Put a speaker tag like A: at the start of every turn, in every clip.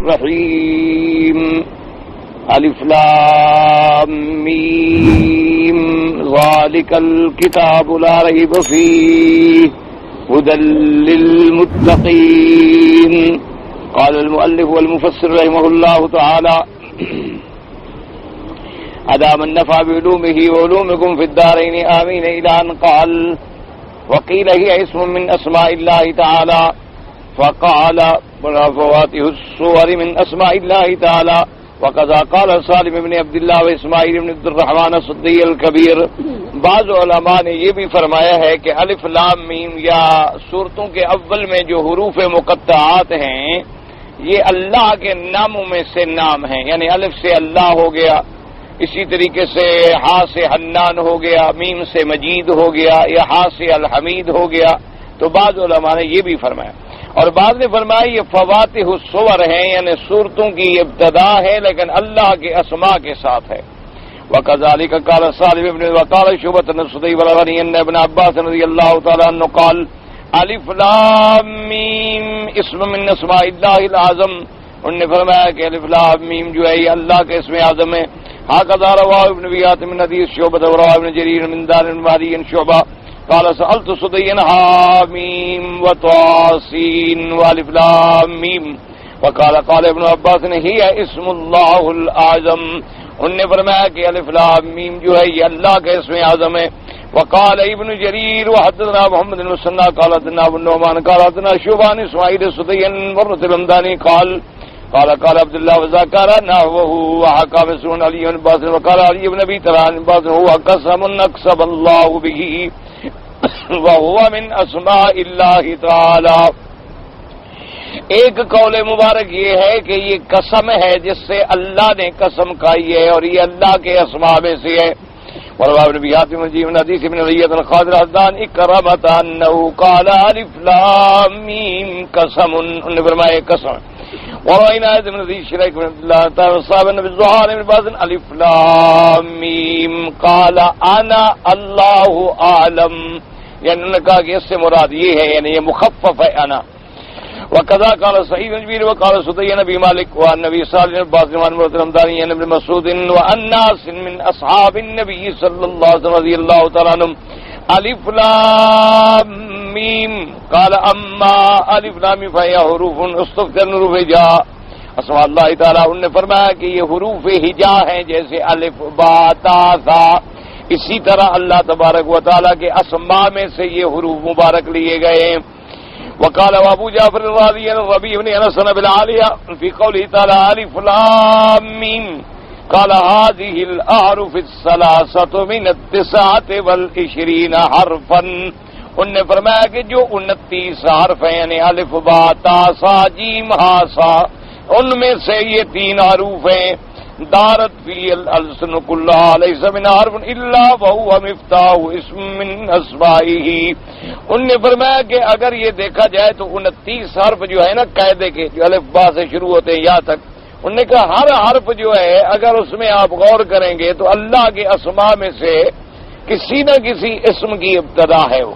A: الرحیم الف لام میم ذالک الکتاب لا ریب فیہ هدى للمتقین. قال المؤلف والمفسر رحمه الله تعالى أدام النفع بعلومه وعلومكم في الدارين آمين إلى أن قال وقيل هي اسم من أسماء الله تعالى فقال فواتح الصور من أسماء الله تعالى وكذا قال سالم بن عبد الله وإسماعيل بن عبد الرحمن الصدي الكبير. بعض علماء نے یہ بھی فرمایا ہے کہ الف لام میم یا سورتوں کے اول میں جو حروف مقطعات ہیں یہ اللہ کے ناموں میں سے نام ہیں، یعنی الف سے اللہ ہو گیا، اسی طریقے سے ہا سے حنان ہو گیا، میم سے مجید ہو گیا، یا ہا سے الحمید ہو گیا. تو بعض علماء نے یہ بھی فرمایا، اور بعض نے فرمایا یہ فواتح الصور ہیں، یعنی صورتوں کی ابتدا ہے لیکن اللہ کے اسماء کے ساتھ ہے. وكذلك قال سالم بن وقال شعبة الصدي والغني ان ابن عباس رضي الله تعالى عنه قال الف لام میم اسم من اسماء اللہ العظم. انہوں نے فرمایا کہ الف لام میم جو ہے یہ اللہ کے اسم اعظم ہے. هكذا رواه ابن بيات من حديث شعبة ورواه ابن جرير من دار المهدي شعبة قال سألت صديا حاميم وطاسين والف لام میم وقال ابن عباس هي اسم الله الأعظم. انہوں نے فرمایا کہ الف لام میم جو ہے یہ اللہ کا اسم اعظم ہے. وقال ابن جرير وحدثنا محمد بن مسنى قال حدثنا ابو النعمان قال حدثنا شعبان اسماعيل السدي مرة الهمداني قال عبد الله وذكر نحوه وحكى مسعود علي بن عباس وقال علي بن ابي طلحه بن عباس هو قسم اقسم الله به وهو من اسماء الله تعالى. ایک قول مبارک یہ ہے کہ یہ قسم ہے جس سے اللہ نے قسم کھائی ہے اور یہ اللہ کے اسماء میں سے ہے. وروى ابن بيات من حديث ابن رية الخضر حدان اكرمت انه قال الف لام میم قسم. انہوں نے فرمایا قسم. وروينا ابن ذي شريك بن عبد الله تعالى صاحب النبي الزهري بن باز الف لام میم قال انا الله اعلم، یعنی انہوں نے کہا کہ اس سے مراد یہ ہے، یعنی یہ مخفف ہے انا. وكذا قال سعيد بن جبير وقال سدي نبي مالك والنبي صلى الله عليه وسلم مرة رمضانية ابن مسعود والناس من أصحاب النبي صلى الله عليه وسلم رضي الله تعالى عنهم ألف لام ميم قال أما ألف لام فهي حروف استفتر حروف هجاء اسماء اللہ تعالیٰ. انہوں نے فرمایا کہ یہ حروف ہجاء ہیں جیسے الف با تا ثا، اسی طرح اللہ تبارک و تعالیٰ کے اسماء میں سے یہ حروف مبارک لیے گئے ہیں. وقال ابو جعفر الرازي الربيع بن انس بالعاليه في قوله تعالى الف لام ميم قال هذه الاحرف الثلاثه من 29 حرفا. انہوں نے فرمایا کہ جو 29 حرف ہیں یعنی الف با تا سا جیم ہا سا، ان میں سے یہ 3 حروف ہیں. دارت فی الالسن کلها ليس من حرف الا وهو مفتاح اسم من اسمائه. ان نے فرمایا کہ اگر یہ دیکھا جائے تو 29 حرف جو ہے نا قاعدے کے جو الف با سے شروع ہوتے ہیں یا تک، انہوں نے کہا ہر حرف جو ہے اگر اس میں آپ غور کریں گے تو اللہ کے اسماء میں سے کسی نہ کسی اسم کی ابتدا ہے وہ.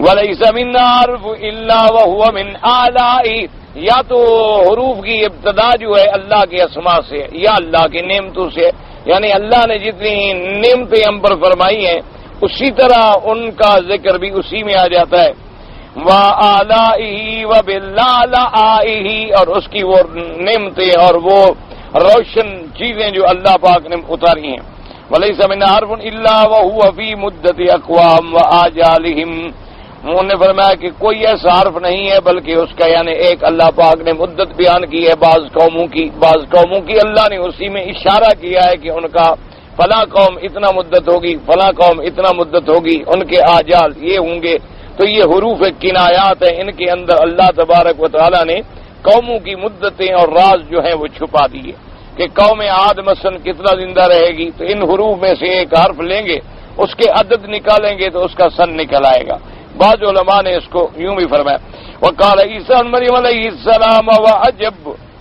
A: وَلَيْسَ مِنْ حَرْفٍ إِلَّا وَهُوَ مِنْ آلَائِهِ، یا تو حروف کی ابتدا جو ہے اللہ کے اسماء سے یا اللہ کی نعمتوں سے، یعنی اللہ نے جتنی نعمتیں ہم پر فرمائی ہیں اسی طرح ان کا ذکر بھی اسی میں آ جاتا ہے. وَآلَائِهِ وَبِالْآلَائِهِ، اور اس کی وہ نعمتیں اور وہ روشن چیزیں جو اللہ پاک نے اتاری ہیں. وَلَيْسَ مِنْ حَرْفٍ إِلَّا وَهُوَ فِي مُدَّةِ أَقْوَامٍ وَآجَالِهِمْ. انہوں نے فرمایا کہ کوئی ایسا حرف نہیں ہے بلکہ اس کا یعنی ایک اللہ پاک نے مدت بیان کی ہے بعض قوموں کی اللہ نے اسی میں اشارہ کیا ہے کہ ان کا فلاں قوم اتنا مدت ہوگی، فلاں قوم اتنا مدت ہوگی، ان کے آجال یہ ہوں گے. تو یہ حروف کنایات ہیں، ان کے اندر اللہ تبارک و تعالی نے قوموں کی مدتیں اور راز جو ہیں وہ چھپا دیے کہ قوم عاد مثلا کتنا زندہ رہے گی، تو ان حروف میں سے ایک حرف لیں گے، اس کے عدد نکالیں گے تو اس کا سن نکل آئے گا. بعض علماء نے اس کو یوں بھی فرمایا. وقال عیسیٰ بن مریم علیہ السلام وعجب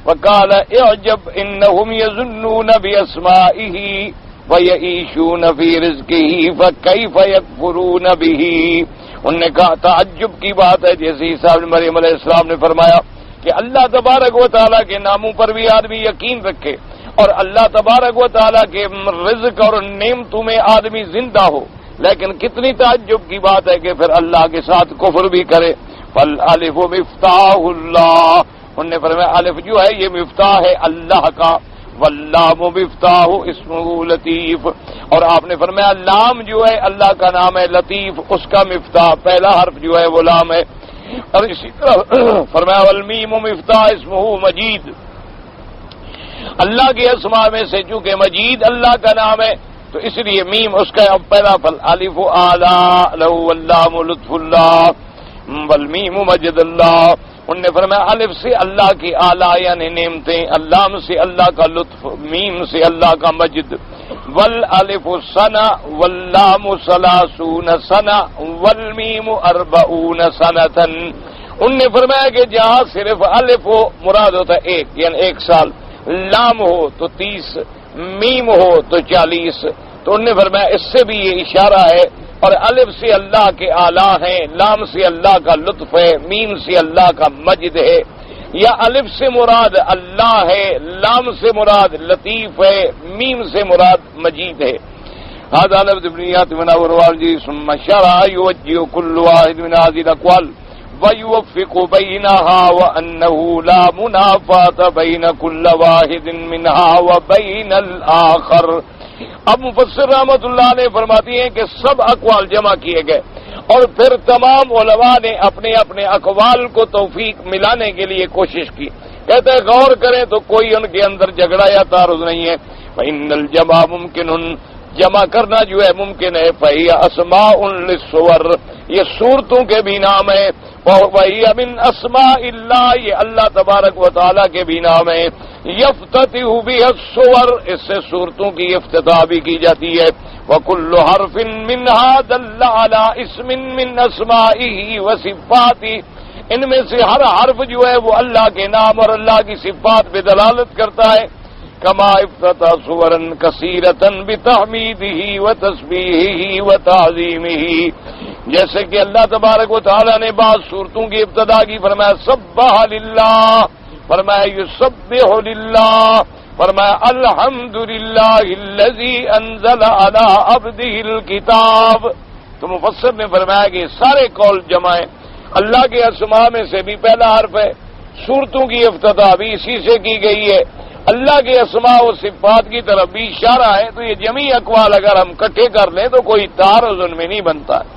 A: وقال اعجب انہم یظنون باسمائہ ویعیشون فی رزقہ فکیف یکفرون بہ. انہوں نے کہا تعجب کی بات ہے، جیسے عیسیٰ بن مریم علیہ السلام نے فرمایا کہ کہ اللہ تبارک و تعالیٰ کے ناموں پر بھی آدمی یقین رکھے اور اللہ تبارک و تعالیٰ کے رزق اور نعمتوں میں آدمی زندہ ہو، لیکن کتنی تعجب کی بات ہے کہ پھر اللہ کے ساتھ کفر بھی کرے۔ فالالف مفتاح اللہ، انہوں نے فرمایا الف جو ہے یہ مفتاح ہے اللہ کا، واللام مفتاح اسمہ لطیف، اور آپ نے فرمایا لام جو ہے اللہ کا نام ہے لطیف، اس کا مفتاح پہلا حرف جو ہے وہ لام ہے، اور اسی طرح فرمایا والمیم مفتاح اسمہ مجید، اللہ کے اسماء میں سے چونکہ مجید اللہ کا نام ہے تو اس لیے میم اس کا پہلا فالالف اعلی لہ واللام لطف اللہ والمیم مجد اللہ، انہوں نے فرمایا الف سے اللہ کی اعلیٰ یعنی نعمتیں، اللام سے اللہ کا لطف، میم سے اللہ کا مجد، والالف سنہ واللام ثلاثون سنہ والمیم 40 سنۃ، انہوں نے فرمایا کہ جہاں صرف الف ہو مراد ہوتا ہے ایک یعنی 1 سال، لام ہو تو 30، میم ہو تو 40، تو انہوں نے فرمایا اس سے بھی یہ اشارہ ہے، اور الف سے اللہ کے اعلیٰ ہیں، لام سے اللہ کا لطف ہے، میم سے اللہ کا مجد ہے، یا الف سے مراد اللہ ہے، لام سے مراد لطیف ہے، میم سے مراد مجید ہے۔ هذا لفظ ابنیات من اورواجی ثم شرع یوجہ کل واحد من هذه الاقوال ويوفق بينها وأنه لا منافاة بين كل واحد منها وبين الآخر۔ اب مفسر رحمت اللہ علیہ فرماتی ہیں کہ سب اقوال جمع کیے گئے اور پھر تمام علماء نے اپنے اپنے اقوال کو توفیق ملانے کے لیے کوشش کی، کہتے ہیں غور کریں تو کوئی ان کے اندر جھگڑا یا تعارض نہیں ہے۔ فإن الجمع ممکن، جمع کرنا جو ہے ممکن ہے، فہی اسماء للصور، یہ صورتوں کے بھی نام ہے، وہی من اسماء اللہ، یہ اللہ تبارک و تعالیٰ کے بھی نام ہے، یفتتح بها الصور، اس سے صورتوں کی افتتاح بھی کی جاتی ہے، وکل حرف منها دل على اسم من اسمائه وصفاته، ان میں سے ہر حرف جو ہے وہ اللہ کے نام اور اللہ کی صفات پہ دلالت کرتا ہے، کما افتتح صورا کثیرۃ بتحمیدہ وتسبیحہ وتعظیمہ، جیسے کہ اللہ تبارک و تعالیٰ نے بعض صورتوں کی ابتدا کی، فرمایا سبح للہ، فرمایا یسبح للہ، فرمایا الحمدللہ الذی انزل علی عبدہ الکتاب، تو مفسر نے فرمایا کہ سارے قول جمع ہیں، اللہ کے اسماء میں سے بھی پہلا حرف ہے، صورتوں کی افتتاح بھی اسی سے کی گئی ہے، اللہ کے اسماء و صفات کی طرف بھی اشارہ ہے، تو یہ جمعی اقوال اگر ہم اکٹھے کر لیں تو کوئی تعارض ان میں نہیں بنتا ہے۔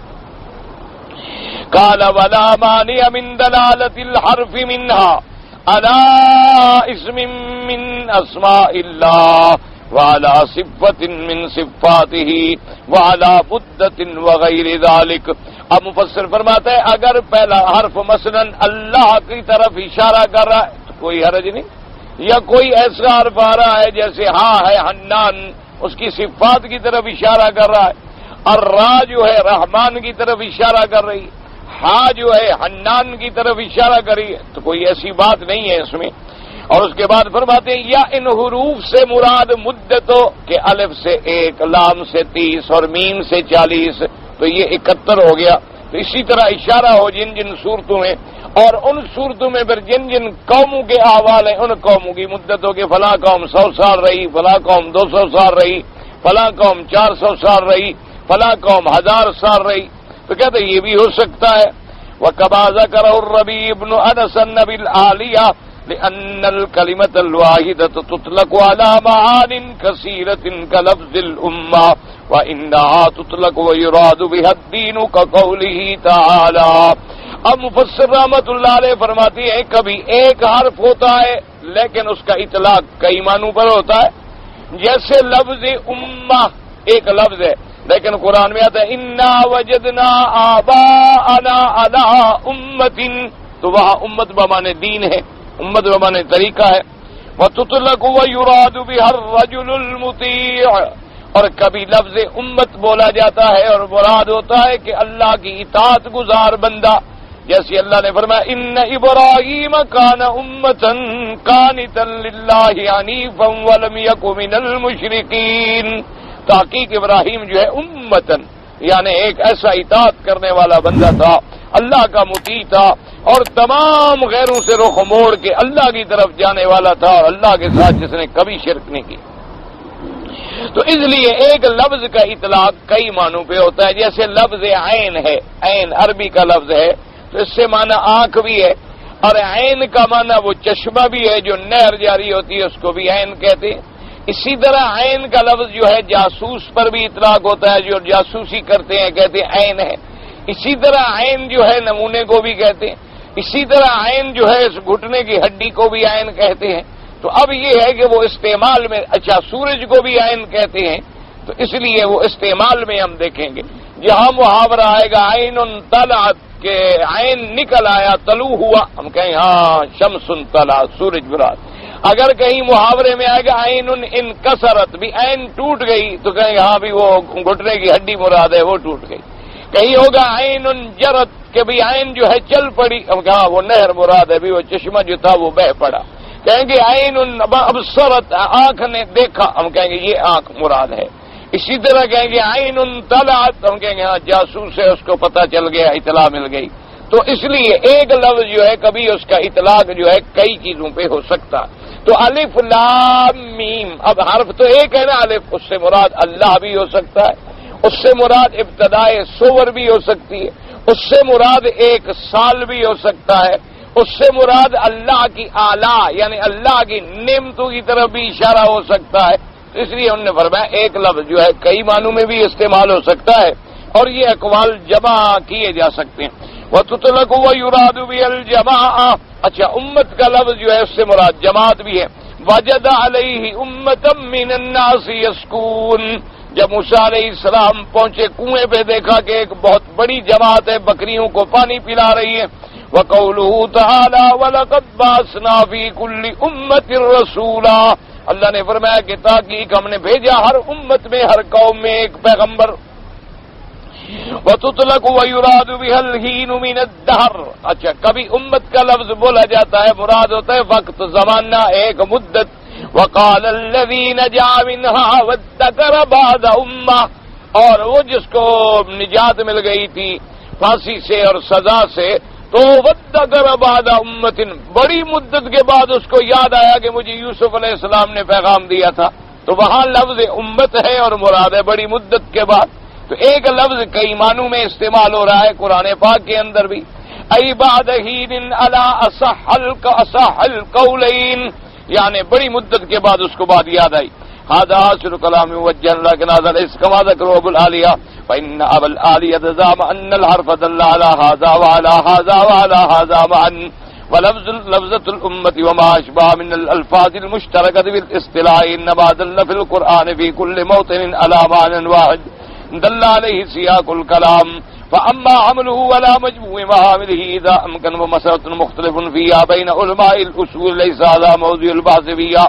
A: قال ولا مانع من دلالة الحرف منها على اسم من اسماء الله وعلى صفة من صفاته وعلى مدة وغير ذلك۔ اب مفسر فرماتا ہے اگر پہلا حرف مثلا اللہ کی طرف اشارہ کر رہا ہے تو کوئی حرج نہیں، یا کوئی ایسا حرف آ رہا ہے جیسے ہاں ہے حنان، اس کی صفات کی طرف اشارہ کر رہا ہے، اور را جو ہے رحمان کی طرف اشارہ کر رہی ہے، ہاں جو ہے حنان کی طرف اشارہ کری ہے، تو کوئی ایسی بات نہیں ہے اس میں۔ اور اس کے بعد فرماتے ہیں یا ان حروف سے مراد مدتوں کہ الف سے 1، لام سے 30 اور میم سے 40، تو یہ 71 ہو گیا، تو اسی طرح اشارہ ہو جن جن صورتوں میں، اور ان صورتوں میں پھر جن جن قوموں کے احوال ہیں ان قوموں کی مدتوں کے، فلاں قوم 100 سال رہی، فلاں قوم 200 سال رہی، فلاں قوم 400 سال رہی، فلاں قوم 1000 سال رہی، تو کہتے ہیں یہ بھی ہو سکتا ہے۔ وَكَمَا ذَكَرَهُ الرَّبِيعُ بْنُ أَنَسٍ بِالْعَالِيَةِ لِأَنَّ الْكَلِمَةَ الْوَاحِدَةَ تُطْلَقُ عَلَى مَعَانٍ كَثِيرَةٍ كَلَفْظِ الْأُمَّةِ وَإِنَّهَا تُطْلَقُ وَيُرَادُ بِهَا الدِّينُ كَقَوْلِهِ تَعَالَى۔ اب مفسر رحمت اللہ علیہ فرماتی ہے کبھی ایک حرف ہوتا ہے لیکن اس کا اطلاق کئی معنوں پر ہوتا ہے، جیسے لفظ امہ ایک لفظ ہے لیکن قرآن میں آتا ہے انا وجدنا آباءنا علی امۃ، تو وہاں امت بمانے دین ہے، امت بمانے طریقہ ہے، وتطلق ویراد بها الرجل المطیع، اور کبھی لفظ امت بولا جاتا ہے اور مراد ہوتا ہے کہ اللہ کی اطاعت گزار بندہ، جیسے اللہ نے فرمایا ان ابراہیم کان امۃ قانتا للہ حنیفا ولم یک من المشرکین، تحقیق ابراہیم جو ہے امتن یعنی ایک ایسا اطاعت کرنے والا بندہ تھا، اللہ کا مطیع تھا اور تمام غیروں سے رخ موڑ کے اللہ کی طرف جانے والا تھا، اور اللہ کے ساتھ جس نے کبھی شرک نہیں کی۔ تو اس لیے ایک لفظ کا اطلاق کئی معنوں پہ ہوتا ہے، جیسے لفظ عین ہے، عین عربی کا لفظ ہے تو اس سے معنی آنکھ بھی ہے، اور عین کا معنی وہ چشمہ بھی ہے جو نہر جاری ہوتی ہے، اس کو بھی عین کہتے ہیں۔ اسی طرح عین کا لفظ جو ہے جاسوس پر بھی اطلاق ہوتا ہے، جو جاسوسی کرتے ہیں کہتے ہیں عین ہے۔ اسی طرح عین جو ہے نمونے کو بھی کہتے ہیں، اسی طرح عین جو ہے اس گھٹنے کی ہڈی کو بھی عین کہتے ہیں۔ تو اب یہ ہے کہ وہ استعمال میں، اچھا سورج کو بھی عین کہتے ہیں، تو اس لیے وہ استعمال میں ہم دیکھیں گے جہاں محاورہ آئے گا عین طلعت، کہ عین نکل آیا، طلوع ہوا، ہم کہیں ہاں شمس طلعت، سورج مراد۔ اگر کہیں محاورے میں آئے گا عین انکسرت، بھی عین ٹوٹ گئی، تو کہیں ہاں بھی وہ گھٹنے کی ہڈی مراد ہے، وہ ٹوٹ گئی۔ کہیں ہوگا عین جرت، کہ بھی عین جو ہے چل پڑی، ہم کہاں وہ نہر مراد ہے، بھی وہ چشمہ جو تھا وہ بہہ پڑا۔ کہیں گے عین ابصرت، آنکھ نے دیکھا، ہم کہیں گے یہ آنکھ مراد ہے۔ اسی طرح کہیں گے عین طلعت، ہم کہیں گے ہاں جاسوس ہے، اس کو پتہ چل گیا، اطلاع مل گئی۔ تو اس لیے ایک لفظ جو ہے کبھی اس کا اطلاق جو ہے کئی چیزوں پہ ہو سکتا۔ تو الف لام میم، اب حرف تو ایک ہے نا الف، اس سے مراد اللہ بھی ہو سکتا ہے، اس سے مراد ابتدائے صور بھی ہو سکتی ہے، اس سے مراد ایک سال بھی ہو سکتا ہے، اس سے مراد اللہ کی آلہ یعنی اللہ کی نعمتوں کی طرف بھی اشارہ ہو سکتا ہے۔ تو اس لیے انہوں نے فرمایا ایک لفظ جو ہے کئی معنوں میں بھی استعمال ہو سکتا ہے، اور یہ اقوال جمع کیے جا سکتے ہیں۔ وَتُطْلَقُ وَيُرَادُ بِهَا الْجَمَاعَةُ، اچھا امت کا لفظ جو ہے اس سے مراد جماعت بھی ہے۔ وَجَدَ عَلَيْهِ أُمَّةً مِّنَ النَّاسِ يَسْقُونَ، جب موسیٰ علیہ السلام پہنچے کنویں پہ دیکھا کہ ایک بہت بڑی جماعت ہے بکریوں کو پانی پلا رہی ہے۔ وَقَوْلُهُ تَعَالَى وَلَقَدْ بَعَثْنَا فِي كُلِّ أُمَّةٍ رَسُولًا، اللہ نے فرمایا کہ تحقیق ہم نے بھیجا ہر امت میں، ہر قوم میں ایک پیغمبر۔ وَتُطْلَقُ وَيُرَادُ بِهَا الْحِينُ مِنَ الدَّهْرِ، اچھا کبھی امت کا لفظ بولا جاتا ہے، مراد ہوتا ہے وقت، زمانہ، ایک مدت۔ وَقَالَ الَّذِي نَجَا مِنْهَا وَادَّكَرَ بَعْدَ أُمَّةٍ، اور وہ جس کو نجات مل گئی تھی پھانسی سے اور سزا سے، تو وَادَّكَرَ بَعْدَ أُمَّةٍ، بڑی مدت کے بعد اس کو یاد آیا کہ مجھے یوسف علیہ السلام نے پیغام دیا تھا، تو وہاں لفظ امت ہے اور مراد ہے بڑی مدت کے بعد۔ تو ایک لفظ کئی معنوں میں استعمال ہو رہا ہے قرآن پاک کے اندر بھی۔ ای بعد حین علی اصح القولین، یعنی بڑی مدت کے بعد اس کو بات یاد آئی۔ هذا آخر كلام موجه لكن هذا ليس كما ذكره ابو العالية، فإن ابا العالية زعم أن الحرف دل على هذا وعلى هذا وعلى هذا معا، ولفظة الأمة وما أشبه من الألفاظ المشتركة بالاصطلاح إنما دل في القرآن في كل موطن على معنى واحد دل عليه سياق الكلام، فأما عمله ولا مجموع محامله إذا أمكن ومسألة مختلف فيها بين علماء الأصول ليس هذا موضوع البحث فيها۔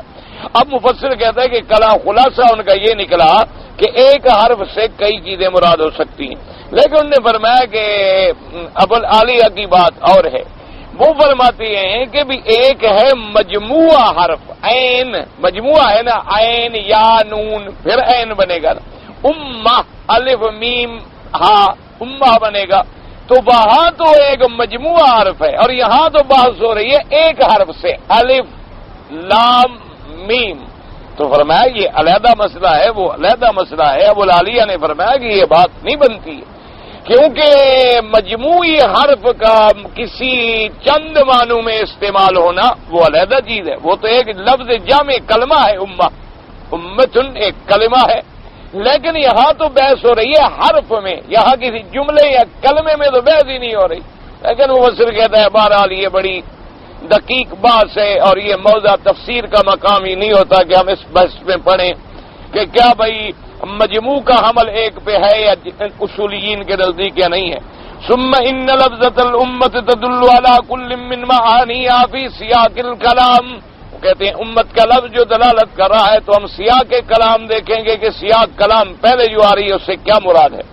A: اب مفسر کہتا ہے کہ کلام خلاصہ ان کا یہ نکلا کہ ایک حرف سے کئی چیزیں مراد ہو سکتی ہیں، لیکن انہوں نے فرمایا کہ ابو العالیہ کی بات اور ہے، وہ فرماتے ہیں کہ بھی ایک ہے مجموعہ حرف، عین مجموعہ ہے نا، عین یا نون پھر عین بنے گا نا، امہ الف میم ہا امہ بنے گا، تو وہاں تو ایک مجموعہ حرف ہے، اور یہاں تو بحث ہو رہی ہے ایک حرف سے، الف لام میم۔ تو فرمایا یہ علیحدہ مسئلہ ہے، وہ علیحدہ مسئلہ ہے۔ ابو العالیہ نے فرمایا کہ یہ بات نہیں بنتی ہے، کیونکہ مجموعی حرف کا کسی چند معنوں میں استعمال ہونا وہ علیحدہ چیز ہے، وہ تو ایک لفظ جامع کلمہ ہے، امتن ایک کلمہ ہے، لیکن یہاں تو بحث ہو رہی ہے حرف میں، یہاں کسی جملے یا کلمے میں تو بحث ہی نہیں ہو رہی۔ لیکن وہ مفسر کہتا ہے بہرحال یہ بڑی دقیق بات ہے، اور یہ موضوع تفسیر کا مقام ہی نہیں ہوتا کہ ہم اس بحث میں پڑھیں کہ کیا بھائی مجموع کا حمل ایک پہ ہے یا اصولیین کے نزدیک یا نہیں ہے۔ ثم ان لفظة الامة تدل على كل من معانيها في سياق الكلام، وہ کہتے ہیں امت کا لفظ جو دلالت کر رہا ہے تو ہم سیاق کلام دیکھیں گے کہ سیاق کلام پہلے جو آ رہی ہے اس سے کیا مراد ہے۔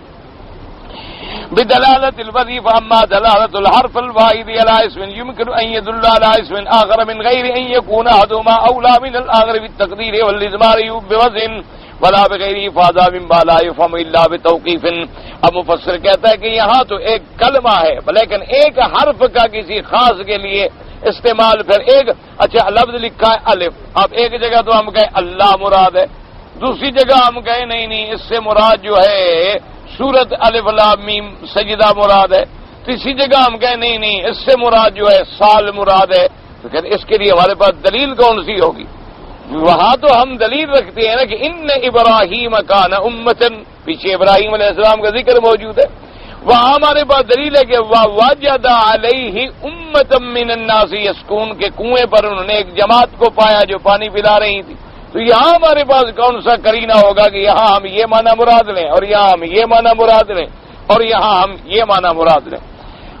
A: بدلالة الوظيف، أما دلالة الحرف الواحد على اسم يمكن أن يدل على اسم آخر من غير أن يكون أحدهما أولى من الآخر بالتقدير والإضمار بوزن، ولا بغیر فاضا مما لا يفهم الا بتوقيف. اب مفسر کہتا ہے کہ یہاں تو ایک کلمہ ہے لیکن ایک حرف کا کسی خاص کے لیے استعمال. پھر ایک اچھا لفظ لکھا ہے الف. اب ایک جگہ تو ہم کہے اللہ مراد ہے, دوسری جگہ ہم کہے نہیں اس سے مراد جو ہے سورت الف لام میم سجدہ مراد ہے, تیسری جگہ ہم کہے نہیں اس سے مراد جو ہے سال مراد ہے. تو کہ اس کے لیے ہمارے پاس دلیل کون سی ہوگی؟ وہاں تو ہم دلیل رکھتے ہیں نا کہ ان ابراہیم کان امتن, پیچھے ابراہیم علیہ السلام کا ذکر موجود ہے. وہاں ہمارے پاس دلیل ہے کہ وجد علیہ امۃ من الناس یسکون, کے کنویں پر انہوں نے ایک جماعت کو پایا جو پانی پلا رہی تھی. تو یہاں ہمارے پاس کون سا کرینہ ہوگا کہ یہاں ہم یہ معنی مراد لیں اور یہاں ہم یہ معنی مراد لیں اور یہاں ہم یہ معنی مراد لیں.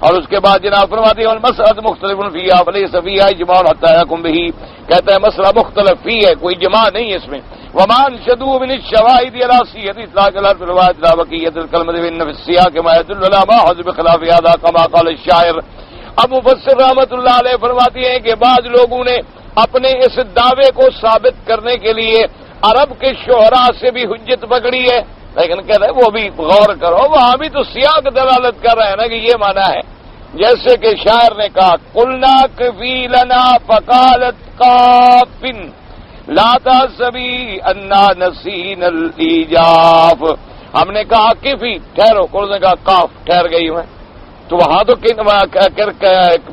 A: اور اس کے بعد جناب فرماتے ہیں مسئلہ مختلف فیہا فلیس فیہا اجماع حتی یحکم بہ, کہتا ہے مسئلہ مختلف فی ہے, کوئی جماع نہیں اس میں. ومان شدو من الشواہد علی صیغۃ اطلاق الحرف الواحد لا بقیۃ الکلمۃ فإن فی السیاق ما يدل على ما حذف بخلاف هذا كما قال الشاعر. اب مفسر رحمۃ اللہ علیہ فرماتی ہیں کہ بعض لوگوں نے اپنے اس دعوے کو ثابت کرنے کے لیے عرب کے شعراء سے بھی حجت پکڑی ہے, لیکن کہہ رہے وہ بھی غور کرو وہاں بھی تو سیاق دلالت کر رہے ہیں نا کہ یہ معنی ہے. جیسے کہ شاعر نے کہا قلنا کفی لنا فقالت قاف لا تحسبی انا نسین الاجاف. ہم نے کہا کفی ٹھہرو, قل نے کہا قاف ٹھہر گئی میں. تو وہاں تو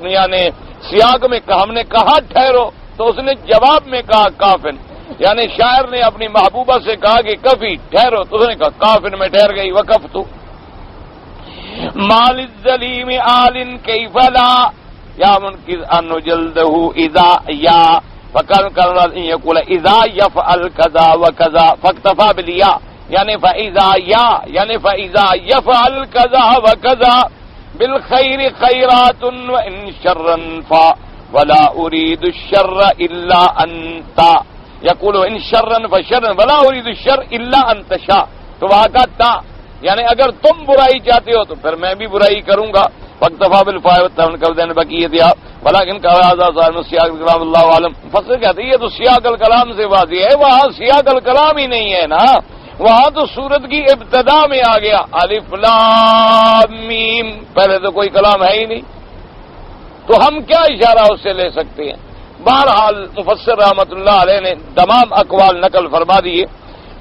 A: یعنی سیاق میں ہم نے کہا ٹھہرو تو اس نے جواب میں کہا کافن, یعنی شاعر نے اپنی محبوبہ سے کہا کہ کفی ٹھہرو تو اس نے کہا کافن میں ٹھہر گئی. وقفت مال الظلیم آل کیف لا یا منکر ان جلدہ اذا یا فکر کرنا یقول اذا یفعل کذا وکذا فاکتفا بالیا, یعنی فاذا یا یعنی فاذا یفعل کذا وکذا بالخیر خیرات وان شرا فا ولا اريد الشر الا انت یقول ان شرا فشرا ولا اريد الشر الا انت شاء. تو وہاں کا تا یعنی اگر تم برائی چاہتے ہو تو پھر میں بھی برائی کروں گا. فاکتفا بالفائدہ کردین بقیت یا ولیکن سیاق کلام اللہ عالم. فصل کہتے ہیں یہ تو سیاق الکلام سے واضح ہے, وہاں سیاق الکلام ہی نہیں ہے نا, وہاں تو سورت کی ابتدا میں آ گیا الف لام میم, پہلے تو کوئی کلام ہے ہی نہیں, تو ہم کیا اشارہ اس سے لے سکتے ہیں؟ بہرحال مفسر رحمۃ اللہ علیہ نے تمام اقوال نقل فرما دیے.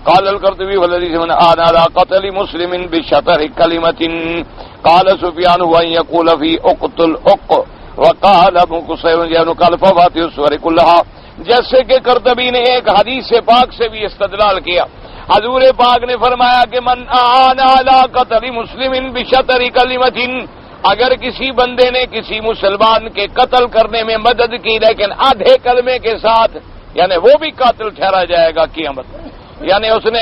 A: قال القرطبي والذي من آن على قتل مسلم بشطر كلمة قال سفيان هو أن يقول في اقتل اق وقال ابو قصير قال فواتح السور كلها. جیسے کہ قرطبی نے ایک حدیث پاک سے بھی استدلال کیا. حضور پاک نے فرمایا کہ من آن على قتل مسلم بشطر كلمة, اگر کسی بندے نے کسی مسلمان کے قتل کرنے میں مدد کی لیکن آدھے کلمے کے ساتھ, یعنی وہ بھی قاتل ٹھہرا جائے گا قیامت. یعنی اس نے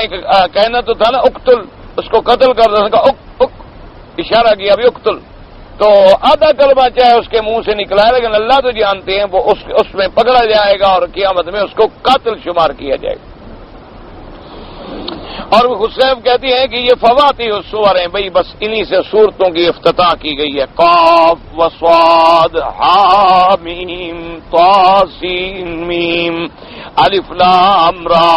A: کہنا تو تھا نا اقتل, اس کو قتل کر دو, اشارہ کیا ابھی اقتل, تو آدھا کلمہ چاہے اس کے منہ سے نکلا ہے لیکن اللہ تو جانتے ہیں وہ اس میں پکڑا جائے گا اور قیامت میں اس کو قاتل شمار کیا جائے گا. اور وہ خصیب کہتی ہیں کہ یہ فواتح السور ہیں, بھئی بس انہی سے صورتوں کی افتتاح کی گئی ہے. قاف و صاد ہا میم طا سین میم الف لام را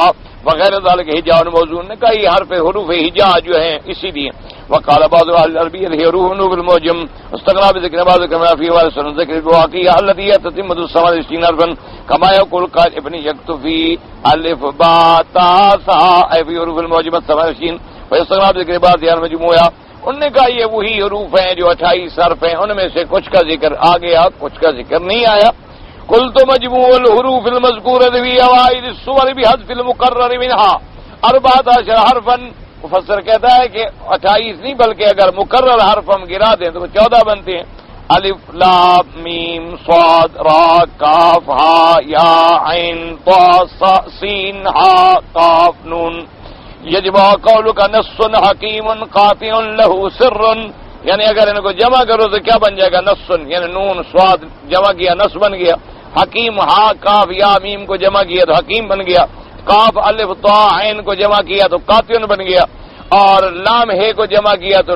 A: وغیرہ ذالک ہجاء موضوع نے کہا یہ حرف حروف ہجاء جو ہیں اسی لیے. وقال بعض اهل العربيه الحروف بالمعجم استغرب ذکر بعض كما في واسن ذکر الواقعيه التي تتم السماء حرفا كما يقول قال ابن يكتفي الف با تا سا في حروف المعجم 27 فاستغرب ذکر بعض اهل مجموعه. انہوں نے کہا یہ وہی حروف ہیں جو 28 حرف ہیں, ان میں سے کچھ کا ذکر آ گیا کچھ کا ذکر نہیں آیا. قلت مجموع الحروف المذکورة في اوائل السور بحذف المقرر منها 14 حرفا. مفسر کہتا ہے کہ 28 نہیں بلکہ اگر مقرر حرف ہم گرا دیں تو وہ 14 بنتے ہیں. الف لام میم صاد را کاف ہا یا عین طا سین ہا قاف نون. یجب قولک نص حکیم قاطع له سر, یعنی اگر ان کو جمع کرو تو کیا بن جائے گا نص, یعنی نون سواد جمع کیا نص بن گیا. حکیم ہا کاف یا میم کو جمع کیا تو حکیم بن گیا. قاف الف طا عین کو جمع کیا تو قاطع بن گیا, اور لام ہے کو جمع کیا تو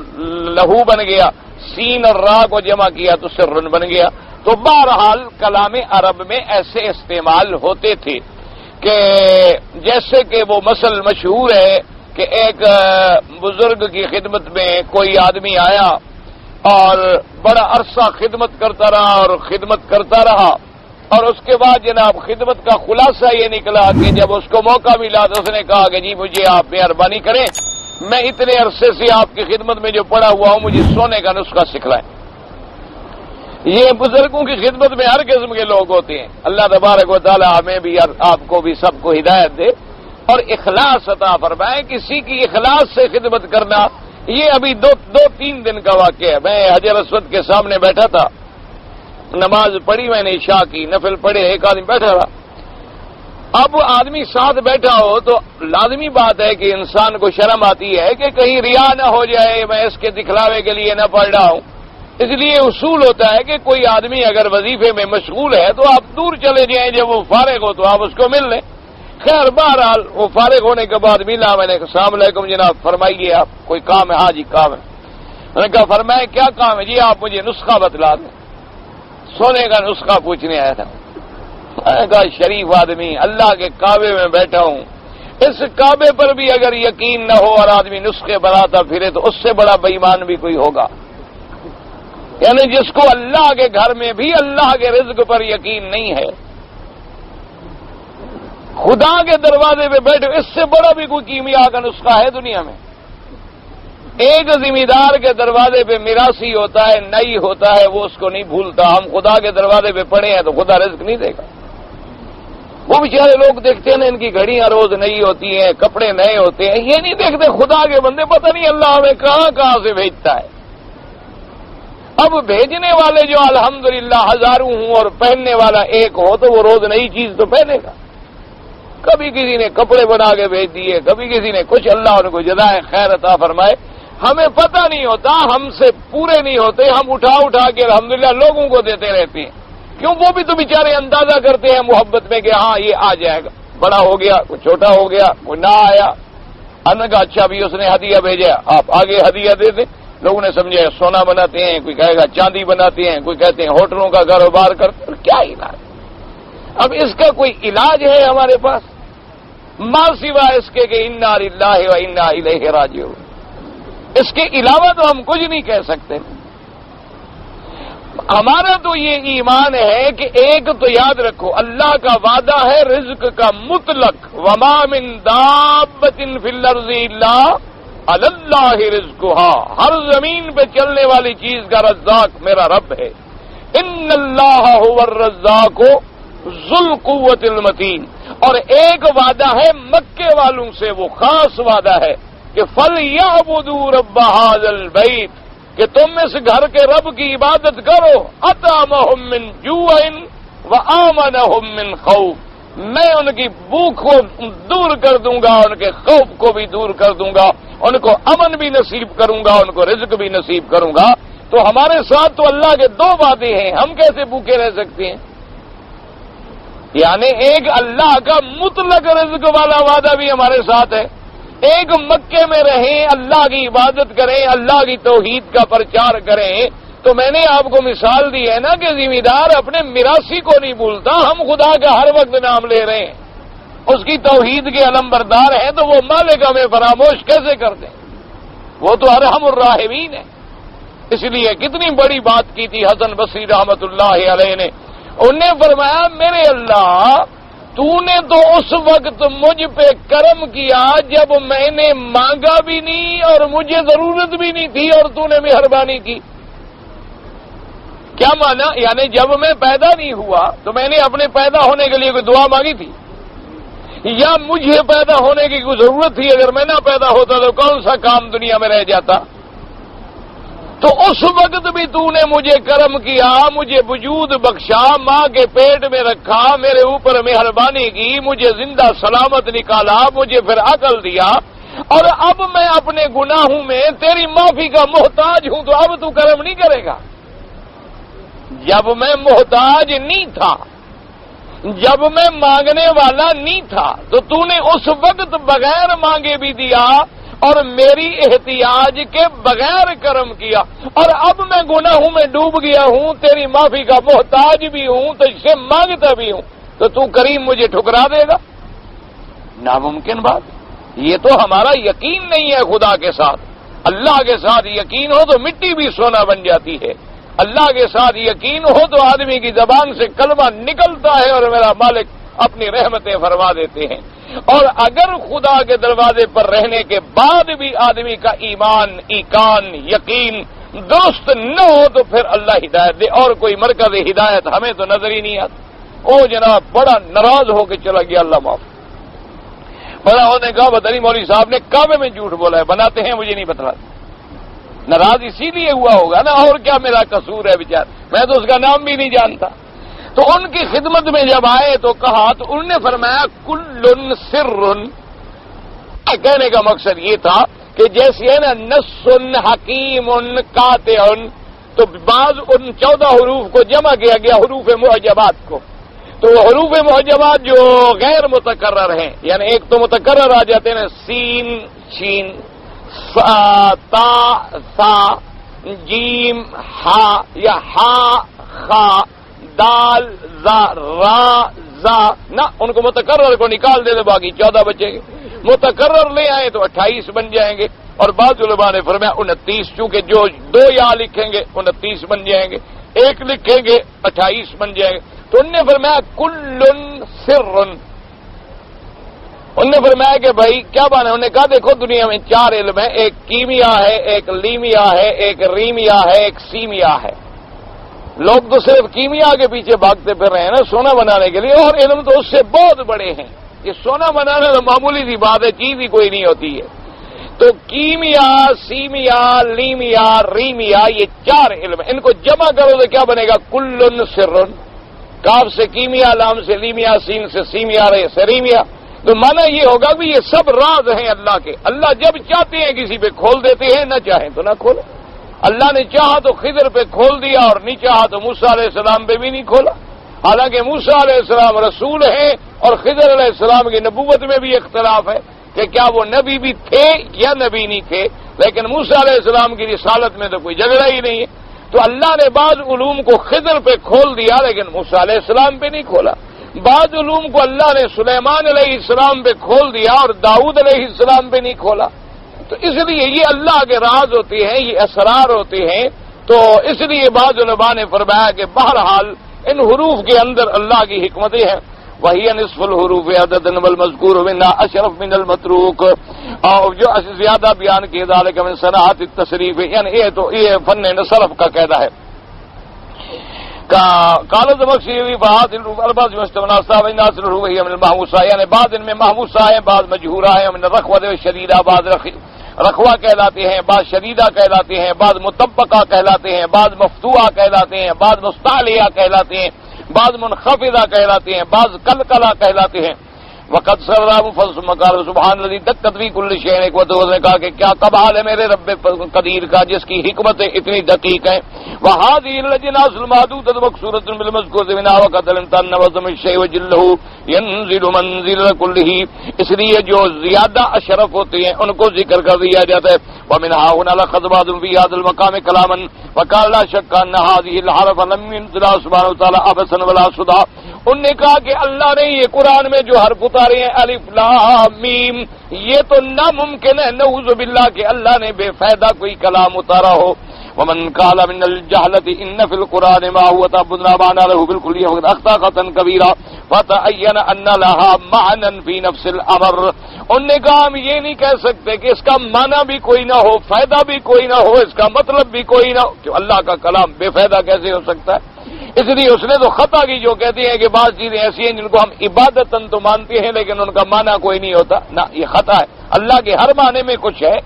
A: لہو بن گیا. سین اور را کو جمع کیا تو سرن بن گیا. تو بہرحال کلام عرب میں ایسے استعمال ہوتے تھے. کہ جیسے کہ وہ مثل مشہور ہے کہ ایک بزرگ کی خدمت میں کوئی آدمی آیا اور بڑا عرصہ خدمت کرتا رہا اور خدمت کرتا رہا، اور اس کے بعد جناب خدمت کا خلاصہ یہ نکلا کہ جب اس کو موقع ملا تو اس نے کہا کہ جی مجھے آپ مہربانی کریں، میں اتنے عرصے سے آپ کی خدمت میں جو پڑا ہوا ہوں مجھے سونے کا نسخہ سکھلائیں۔ یہ بزرگوں کی خدمت میں ہر قسم کے لوگ ہوتے ہیں۔ اللہ تبارک و تعالی ہمیں بھی اور آپ کو بھی سب کو ہدایت دے اور اخلاص عطا فرمائے۔ کسی کی اخلاص سے خدمت کرنا یہ ابھی دو تین دن کا واقعہ ہے۔ میں حجر اسود کے سامنے بیٹھا تھا، نماز پڑھی میں نے عشاء کی، نفل پڑھے، ایک آدمی بیٹھا رہا۔ اب آدمی ساتھ بیٹھا ہو تو لازمی بات ہے کہ انسان کو شرم آتی ہے کہ کہیں ریا نہ ہو جائے، میں اس کے دکھلاوے کے لیے نہ پڑھ رہا ہوں۔ اس لیے اصول ہوتا ہے کہ کوئی آدمی اگر وظیفے میں مشغول ہے تو آپ دور چلے جائیں، جب وہ فارغ ہو تو آپ اس کو مل لیں۔ خیر بہرحال وہ فارغ ہونے کے بعد ملا، میں نے کہا السلام علیکم جناب، فرمائیے آپ کوئی کام ہے؟ ہاں جی کام ہے۔ میں نے کہا فرمائے کیا کام ہے؟ جی آپ مجھے نسخہ بتلا دیں، سونے کا نسخہ پوچھنے آیا تھا۔ میں نے کہا شریف آدمی، اللہ کے کعبے میں بیٹھا ہوں، اس کعبے پر بھی اگر یقین نہ ہو اور آدمی نسخے بناتا پھرے تو اس سے بڑا بے ایمان بھی کوئی ہوگا؟ یعنی جس کو اللہ کے گھر میں بھی اللہ کے رزق پر یقین نہیں ہے، خدا کے دروازے پہ بیٹھے، اس سے بڑا بھی کوئی کیمیا کا نسخہ ہے دنیا میں؟ ایک ذمہ دار کے دروازے پہ میراثی ہوتا ہے، نئی ہوتا ہے، وہ اس کو نہیں بھولتا۔ ہم خدا کے دروازے پہ پڑے ہیں تو خدا رزق نہیں دے گا؟ وہ بیچارے لوگ دیکھتے ہیں نا، ان کی گھڑیاں روز نئی ہوتی ہیں، کپڑے نئے ہوتے ہیں، یہ نہیں دیکھتے خدا کے بندے پتہ نہیں اللہ ہمیں کہاں کہاں سے بھیجتا ہے۔ اب بھیجنے والے جو الحمدللہ ہزاروں ہوں اور پہننے والا ایک ہو تو وہ روز نئی چیز تو پہنے گا۔ کبھی کسی نے کپڑے بنا کے بھیج دیے، کبھی کسی نے کچھ، اللہ ان کو جزائے خیر عطا فرمائے۔ ہمیں پتہ نہیں ہوتا، ہم سے پورے نہیں ہوتے، ہم اٹھا اٹھا کے الحمدللہ لوگوں کو دیتے رہتے ہیں۔ کیوں؟ وہ بھی تو بیچارے اندازہ کرتے ہیں محبت میں کہ ہاں یہ آ جائے گا، بڑا ہو گیا، کوئی چھوٹا ہو گیا، کوئی نہ آیا، انہوں نے کہا اچھا بھی اس نے ہدیہ بھیجا، آپ آگے ہدیہ دے دیں۔ لوگوں نے سمجھا سونا بناتے ہیں، کوئی کہے گا چاندی بناتے ہیں، کوئی کہتے ہیں ہوٹلوں کا کاروبار کرتے ہیں۔ کیا علاج؟ اب اس کا کوئی علاج ہے ہمارے پاس؟ ما سوا اس کے کہ انا للہ و انا الیہ راجعون، اس کے علاوہ تو ہم کچھ نہیں کہہ سکتے۔ ہمارا تو یہ ایمان ہے کہ ایک تو یاد رکھو، اللہ کا وعدہ ہے رزق کا مطلق، وما من دابۃ فی الارض الا علی اللہ رزقها، ہر زمین پہ چلنے والی چیز کا رزاق میرا رب ہے۔ ان اللہ هو الرزاق ذو القوۃ المتین۔ اور ایک وعدہ ہے مکے والوں سے، وہ خاص وعدہ ہے کہ فَلْيَعْبُدُوا رَبَّ هَٰذَا الْبَيْتِ، کہ تم اس گھر کے رب کی عبادت کرو۔ أَطْعَمَهُم مِّن جُوعٍ وَآمَنَهُم مِّن خَوْفٍ، میں ان کی بھوک کو دور کر دوں گا، ان کے خوف کو بھی دور کر دوں گا، ان کو امن بھی نصیب کروں گا، ان کو رزق بھی نصیب کروں گا۔ تو ہمارے ساتھ تو اللہ کے دو وعدے ہیں، ہم کیسے بھوکے رہ سکتے ہیں؟ یعنی ایک اللہ کا مطلق رزق والا وعدہ بھی ہمارے ساتھ ہے، ایک مکے میں رہیں، اللہ کی عبادت کریں، اللہ کی توحید کا پرچار کریں۔ تو میں نے آپ کو مثال دی ہے نا کہ ذمہ دار اپنے میراثی کو نہیں بھولتا، ہم خدا کا ہر وقت نام لے رہے ہیں، اس کی توحید کے علمبردار ہیں، تو وہ مالک ہمیں فراموش کیسے کر دیں؟ وہ تو ارحم الراحمین ہے۔ اس لیے کتنی بڑی بات کی تھی حسن بصری رحمت اللہ علیہ نے، انہوں نے فرمایا میرے اللہ، تو نے تو اس وقت مجھ پہ کرم کیا جب میں نے مانگا بھی نہیں اور مجھے ضرورت بھی نہیں تھی، اور تو نے مہربانی کی۔ کیا مانا؟ یعنی جب میں پیدا نہیں ہوا تو میں نے اپنے پیدا ہونے کے لیے کوئی دعا مانگی تھی، یا مجھے پیدا ہونے کی کوئی ضرورت تھی؟ اگر میں نہ پیدا ہوتا تو کون سا کام دنیا میں رہ جاتا؟ تو اس وقت بھی تو نے مجھے کرم کیا، مجھے وجود بخشا، ماں کے پیٹ میں رکھا، میرے اوپر مہربانی کی، مجھے زندہ سلامت نکالا، مجھے پھر عقل دیا، اور اب میں اپنے گناہوں میں تیری معافی کا محتاج ہوں، تو اب تو کرم نہیں کرے گا؟ جب میں محتاج نہیں تھا، جب میں مانگنے والا نہیں تھا، تو نے اس وقت بغیر مانگے بھی دیا اور میری احتیاج کے بغیر کرم کیا، اور اب میں گناہوں میں ڈوب گیا ہوں، تیری معافی کا محتاج بھی ہوں، تو اسے مانگتا بھی ہوں، تو کریم مجھے ٹھکرا دے گا؟ ناممکن بات. یہ تو ہمارا یقین نہیں ہے خدا کے ساتھ. اللہ کے ساتھ یقین ہو تو مٹی بھی سونا بن جاتی ہے. اللہ کے ساتھ یقین ہو تو آدمی کی زبان سے کلمہ نکلتا ہے اور میرا مالک اپنی رحمتیں فرما دیتے ہیں. اور اگر خدا کے دروازے پر رہنے کے بعد بھی آدمی کا ایمان، ایقان، یقین درست نہ ہو تو پھر اللہ ہدایت دے. اور کوئی مرکز ہدایت ہمیں تو نظر ہی نہیں آتا. او جناب بڑا ناراض ہو کے چلا گیا، اللہ معاف. بڑا انہوں نے کہا بدری مولوی صاحب نے کعبے میں جھوٹ بولا ہے، بناتے ہیں مجھے نہیں بتلاتے. ناراض اسی لیے ہوا ہوگا نا، اور کیا میرا قصور ہے بیچار، میں تو اس کا نام بھی نہیں جانتا. تو ان کی خدمت میں جب آئے تو کہا، تو انہوں نے فرمایا کل سر. کہنے کا مقصد یہ تھا کہ جیسے ہے نا نص حکیم قاطع، تو بعض ان 14 حروف کو جمع کیا گیا حروف معجبات کو. تو وہ حروف معجبات جو غیر متکرر ہیں، یعنی ایک تو متکرر آ جاتے ہیں نا، سین شین، تا سا، جیم ہا یا ہا خا، دال زا را زا، نہ ان کو متکرر کو نکال دے تو باقی 14 بچیں گے. متکرر لے آئے تو 28 بن جائیں گے. اور بعض علماء نے فرمایا 29، چونکہ جو 2 یا لکھیں گے 29 بن جائیں گے، 1 لکھیں گے 28 بن جائیں گے. تو انہوں نے فرمایا کل سر. انہوں نے فرمایا کہ بھائی کیا بات ہے؟ انہوں نے کہا دیکھو دنیا میں 4 علم ہیں، ایک کیمیا ہے، ایک لیمیا ہے، ایک ریمیا ہے، ایک سیمیا ہے. لوگ تو صرف کیمیا کے پیچھے بھاگتے پھر رہے ہیں نا سونا بنانے کے لیے، اور علم تو اس سے بہت بڑے ہیں. یہ سونا بنانا تو معمولی سی بات ہے، چیز ہی کوئی نہیں ہوتی ہے. تو کیمیا، سیمیا، لیمیا، ریمیا، یہ 4 علم ہیں. ان کو جمع کرو تو کیا بنے گا؟ کل سر. کاف سے کیمیا، لام سے لیمیا، سین سے سیمیا، رے سے ریمیا. تو مانا یہ ہوگا کہ یہ سب راز ہیں اللہ کے. اللہ جب چاہتے ہیں کسی پہ کھول دیتے ہیں، نہ چاہیں تو نہ کھولے. اللہ نے چاہا تو خضر پہ کھول دیا، اور نہیں چاہا تو موسیٰ علیہ السلام پہ بھی نہیں کھولا. حالانکہ موسیٰ علیہ السلام رسول ہیں، اور خضر علیہ السلام کی نبوت میں بھی اختلاف ہے کہ کیا وہ نبی بھی تھے یا نبی نہیں تھے. لیکن موسیٰ علیہ السلام کی رسالت میں تو کوئی جھگڑا ہی نہیں ہے. تو اللہ نے بعض علوم کو خضر پہ کھول دیا لیکن موسیٰ علیہ السلام پہ نہیں کھولا. بعض علوم کو اللہ نے سلیمان علیہ السلام پہ کھول دیا اور داؤد علیہ السلام پہ نہیں کھولا. تو اس لیے یہ اللہ کے راز ہوتے ہیں، یہ اسرار ہوتے ہیں. تو اس لیے بعض علماء نے فرمایا کہ بہرحال ان حروف کے اندر اللہ کی حکمتیں ہیں. وہی نصف الحروف عددا والمذکور منها اشرف من المتروک. اور جو زیادہ بیان کیے ذالک من صنعت التصریف، یعنی یہ فن نصرف کا قاعدہ ہے. قال الزمخشری بعض البعض مستمنا صاحب الناس الحروف هي من المحموسہ، یعنی بعض ان میں محموسہ ہیں، بعض مجہورہ ہیں. من الرخوۃ والشدیدہ، بعض رخوہ کہلاتے ہیں، بعض شدیدہ کہلاتے ہیں، بعض مطبقہ کہلاتے ہیں، بعض مفتوحہ کہلاتے ہیں، بعض مستعلیہ کہلاتے ہیں، بعض منخفضہ کہلاتے ہیں، بعض قلقلہ کہلاتے ہیں. وقت سرا مفصل مقال سبحان الذی دقت فی کل شیء. ایک وقت نے کہا کہ کیا کمال ہے میرے رب قدیر کا جس کی حکمتیں اتنی دقیق ہیں. وهذه الاجناس المحدودة مقصورة بالمذکور منها وقد الامتن وزم الشيء وجله ينزل منزل كله. اس لیے جو زیادہ اشرف ہوتے ہیں ان کو ذکر کر دیا جاتا ہے. ومنها هنا لقد بعض في هذا المقام كلاما وقال لا شك ان هذه الحرف لم ينزل سبحانه وتعالى عبثا ولا صدى. انہوں نے کہا کہ اللہ نے یہ قرآن میں جو حرف اتارے ہیں الف لام میم، یہ تو ناممکن ہے نعوذ باللہ کہ اللہ نے بے فائدہ کوئی کلام اتارا ہو. ومن قال من الجهلة ان في القرآن ما هو تعبدنا معنا له بالكلية وقد اخطا خطا كبيرا فتعين ان لها معنى في نفس الامر. انہوں نے کہا ہم یہ نہیں کہہ سکتے کہ اس کا معنی بھی کوئی نہ ہو، فائدہ بھی کوئی نہ ہو، اس کا مطلب بھی کوئی نہ ہو. کہ اللہ کا کلام بے فائدہ کیسے ہو سکتا ہے؟ اس لیے اس نے تو خطا کی جو کہتی ہیں کہ بعض چیزیں ایسی ہیں جن کو ہم عبادتاً تو مانتے ہیں لیکن ان کا معنی کوئی نہیں ہوتا. نہ، یہ خطا ہے. اللہ کے ہر معنی میں کچھ ہے.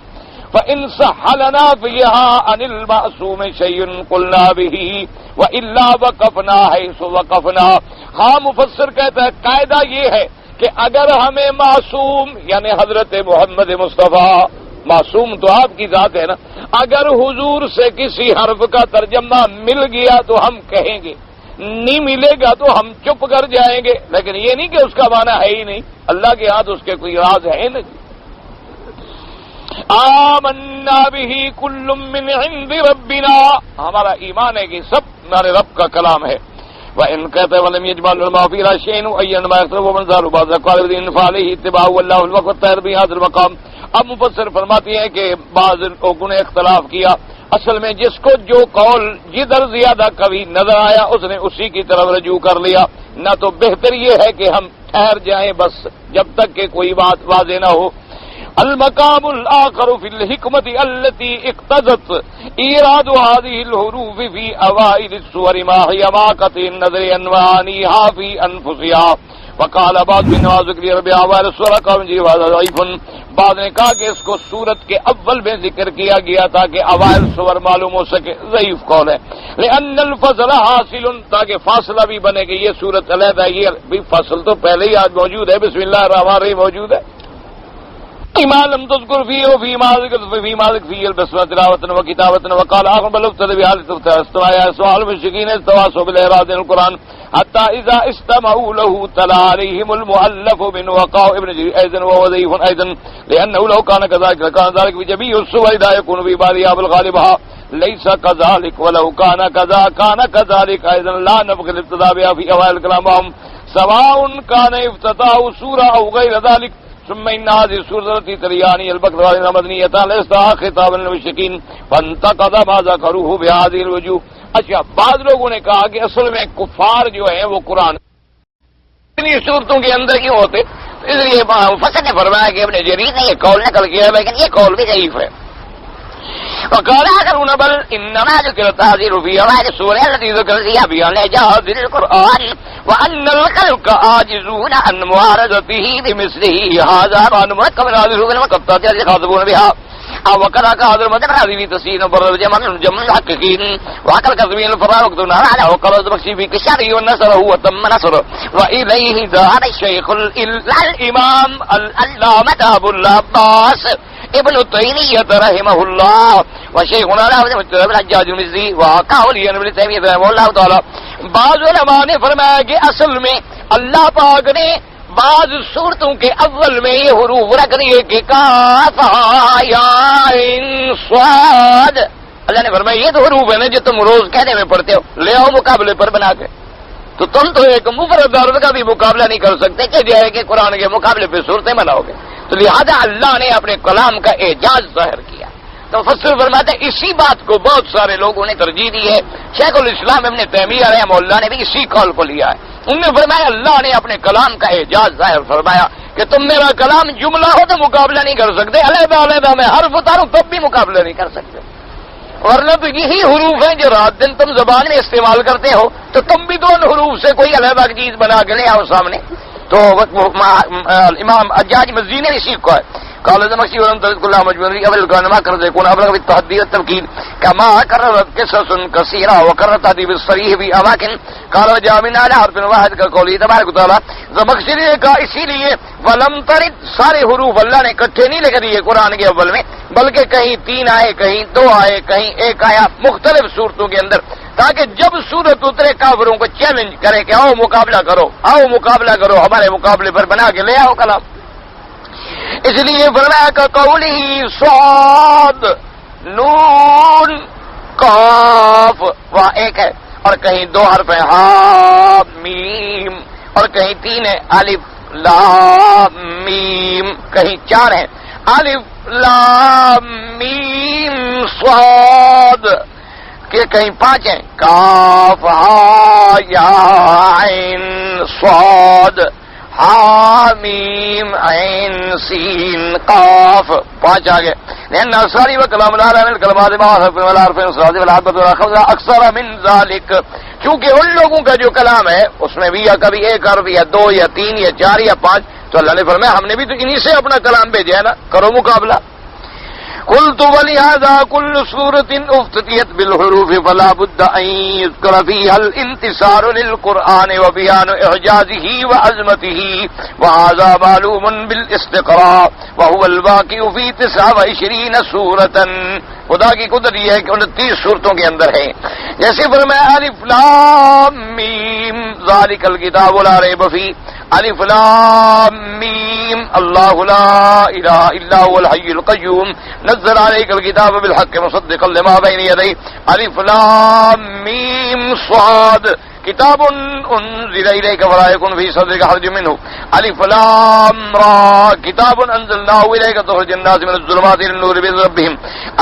A: فَإِنْ سَحَلَنَا فِيهَا عَنِ الْمَعْصُومِ شَيْءٌ قُلْنَا بِهِ وَإِلَّا وَقَفْنَا حَيْثُ وَقَفْنَا. ہاں مفسر کہتا ہے قاعدہ یہ ہے کہ اگر ہمیں معصوم یعنی حضرت محمد مصطفیٰ، معصوم تو آپ کی ذات ہے نا، اگر حضور سے کسی حرف کا ترجمہ مل گیا تو ہم کہیں گے، نہیں ملے گا تو ہم چپ کر جائیں گے. لیکن یہ نہیں کہ اس کا معنی ہے ہی نہیں، اللہ کے ہاتھ اس کے کوئی راز ہے نا. آمنا به کل من عند ربنا، ہمارا ایمان ہے کہ سب ہمارے رب کا کلام ہے. وإن كتب ولم يجمع العلماء في لا شيء أين ما يختلف ومن ظهر بعض قال بدين فعليه اتباع والله الوقت طاهر بهذا المقام. اب مفسر فرماتے ہیں کہ بعض لوگوں نے اختلاف کیا، اصل میں جس کو جو قول جدھر زیادہ قوی نظر آیا اس نے اسی کی طرف رجوع کر لیا، نہ تو بہتر یہ ہے کہ ہم ٹھہر جائیں بس جب تک کہ کوئی بات واضح نہ ہو. المقام الآخر في الحكمة التي اقتضت إيراد هذه الحروف في أوائل السور ما هي ما قطع النظر عن معانيها في أنفسها. وقال بعض من ذكر رب أوائل السور قوم هذا ضعيف. بعض نے کہا کہ اس کو سورت کے اول میں ذکر کیا گیا تھا کہ اوائل سور معلوم ہو سکے، ضعیف قول ہے. لأن الفصل حاصل، تاکہ فاصلہ بھی بنے کہ یہ سورت علیحدہ، یہ بھی فصل تو پہلے ہی آج موجود ہے، بسم اللہ الرحمن الرحیم موجود ہے. ما لم تذكر فيه وفيما ذكر فيه البسمة تلاوة وكتابة. وقال آخر بل ابتدى بحالة استواء سؤال المشركين استواصوا بالإعراض عن القرآن حتى إذا استمعوا له تلا عليهم المؤلف من وقاء ابن جرير أيضا وهو ضعيف أيضا لأنه لو كان كذلك لكان ذلك في جميع السور لا يكون في بعضها بالغالبها ليس كذلك ولو كان كذلك أيضا لا نبغي الابتداء بها في أوائل الكلام وهم سواء كان افتتاح سورة أو غير ذلك. ثم ان هذه السورة التي تلياني البقرة مدنية ليست خطابا للمشركين فانتقد ما ذكروه بهذه الوجوه. اچھا، بعض لوگوں نے کہا کہ اصل میں کفار جو ہیں وہ قرآن اتنی صورتوں کے اندر کیوں ہوتے، اس لیے مفسر نے فرمایا کہ ابن جریر نے یہ قول نقل کیا لیکن یہ قول بھی ضعیف ہے. وقال آخرون بل انما ذكرت هذه في اوائل السور التي ذكر فيها بيان اعجاز القرآن وان الخلق عاجزون عن معارضته بمثله هذا وان مركب من هذه الحروف المقطعة التي يخاطبون بها. وقال هذا المدن هذه تسين وبرر جمع الحقيقين وعقل كذبين الفراء وقتنا على وقال الزبخشي في كشاره والنصر هو تم نصر. وإليه دار الشيخ الإمام العلامة أبو العباس ابن تیمیہ رحمہ اللہ وشیخنا الحجاج المزی وقاولی ابن تیمیہ رحمہ اللہ تعالی. بعض علماء نے فرمایا کہ اصل میں اللہ پاک نے بعض صورتوں کے اول میں یہ حروف رکھ دیے کہ کاف یا عین صاد. اللہ نے فرمایا یہ تو حروف ہے نا جو تم روز کہنے میں پڑھتے ہو، لے آؤ مقابلے پر بنا کے. تو تم تو ایک مفرد عرض کا بھی مقابلہ نہیں کر سکتے کہ جو ہے کہ قرآن کے مقابلے پہ صورتیں بناؤ گے. تو لہذا اللہ نے اپنے کلام کا اعجاز ظاہر کیا. تو مفسر فرماتے ہیں اسی بات کو بہت سارے لوگوں نے ترجیح دی ہے. شیخ الاسلام ابن تیمیہ رحمہ اللہ نے بھی اسی قول کو لیا ہے. انہوں نے فرمایا اللہ نے اپنے کلام کا اعجاز ظاہر فرمایا کہ تم میرا کلام جملہ ہو تو مقابلہ نہیں کر سکتے، علیحدہ علیحدہ میں حرف اتاروں تب بھی مقابلہ نہیں کر سکتے. ورنہ تو یہی حروف ہیں جو رات دن تم زبان میں استعمال کرتے ہو، تو تم بھی دونوں حروف سے کوئی علیحدہ چیز بنا کے لے آؤ سامنے. تو امام حجاج مزی نے اسی کو ہے قال الزمخشري ولم تذكر كلها مجموعة أول كان ما كرر يكون أبلغ بالتحديد والتمكين كما كررت قصص كثيرة وكررت تهذيب الصريح في أماكن قال جاء من على حرف واحد كقوله تبارك وتعالى. زمخشری نے کہا اسی لیے ولم ترد سارے حروف اللہ نے اکٹھے نہیں لکھ دیے قرآن کے اول میں، بلکہ کہیں 3 آئے، کہیں 2 آئے، کہیں 1 آیا مختلف صورتوں کے اندر، تاکہ جب صورت اترے کافروں کو چیلنج کرے کہ آؤ مقابلہ کرو، آؤ مقابلہ کرو، ہمارے مقابلے پر بنا کے لے آؤ کلام. اس لیے فرمایا کہ قولی صاد نون قاف وہاں 1 ہے اور کہیں 2 حرف ہیں ہا میم اور کہیں 3 ہے الف لام میم، کہیں 4 ہیں الف لام میم صاد، کہ کہیں 5 ہیں کاف ہا یا عین صاد حامیم عین سین قاف 5 آگے. لأن أسراري وكلام العالم من الكلمات ما حرف ولا حرف صاد ولا حرف ولا خمسة أكثر من ذلك. چونکہ ان لوگوں کا جو کلام ہے اس میں بھی یا کبھی 1 حرف یا 2 یا 3 یا 4 یا 5، تو اللہ نے فرمایا ہم نے بھی تو انہی سے اپنا کلام بھیجا ہے نا، کرو مقابلہ. قلت ولهذا كل سورة افتتحت بالحروف فلا بد أن يذكر فيها الانتصار للقرآن وبيان إعجازه وعظمته وهذا معلوم بالاستقراء وهو الواقع في 29 سورة. خدا کی قدرت یہ ہے کہ 29 صورتوں کے اندر ہے. جیسے فرمایا الف لام میم ذالک الکتاب لا ریب فیہ، الف لام میم اللہ لا الہ الا هو الحی القیوم نزل علیک الکتاب بالحق مصدقا لما بین یدیہ، الف لام میم صاد کتاب انزل الیک ولا یکن فی صدرک حرج منہ الف لام را کتاب انزلناه الیک تخرج الناس من الظلمات الى النور باذن ربهم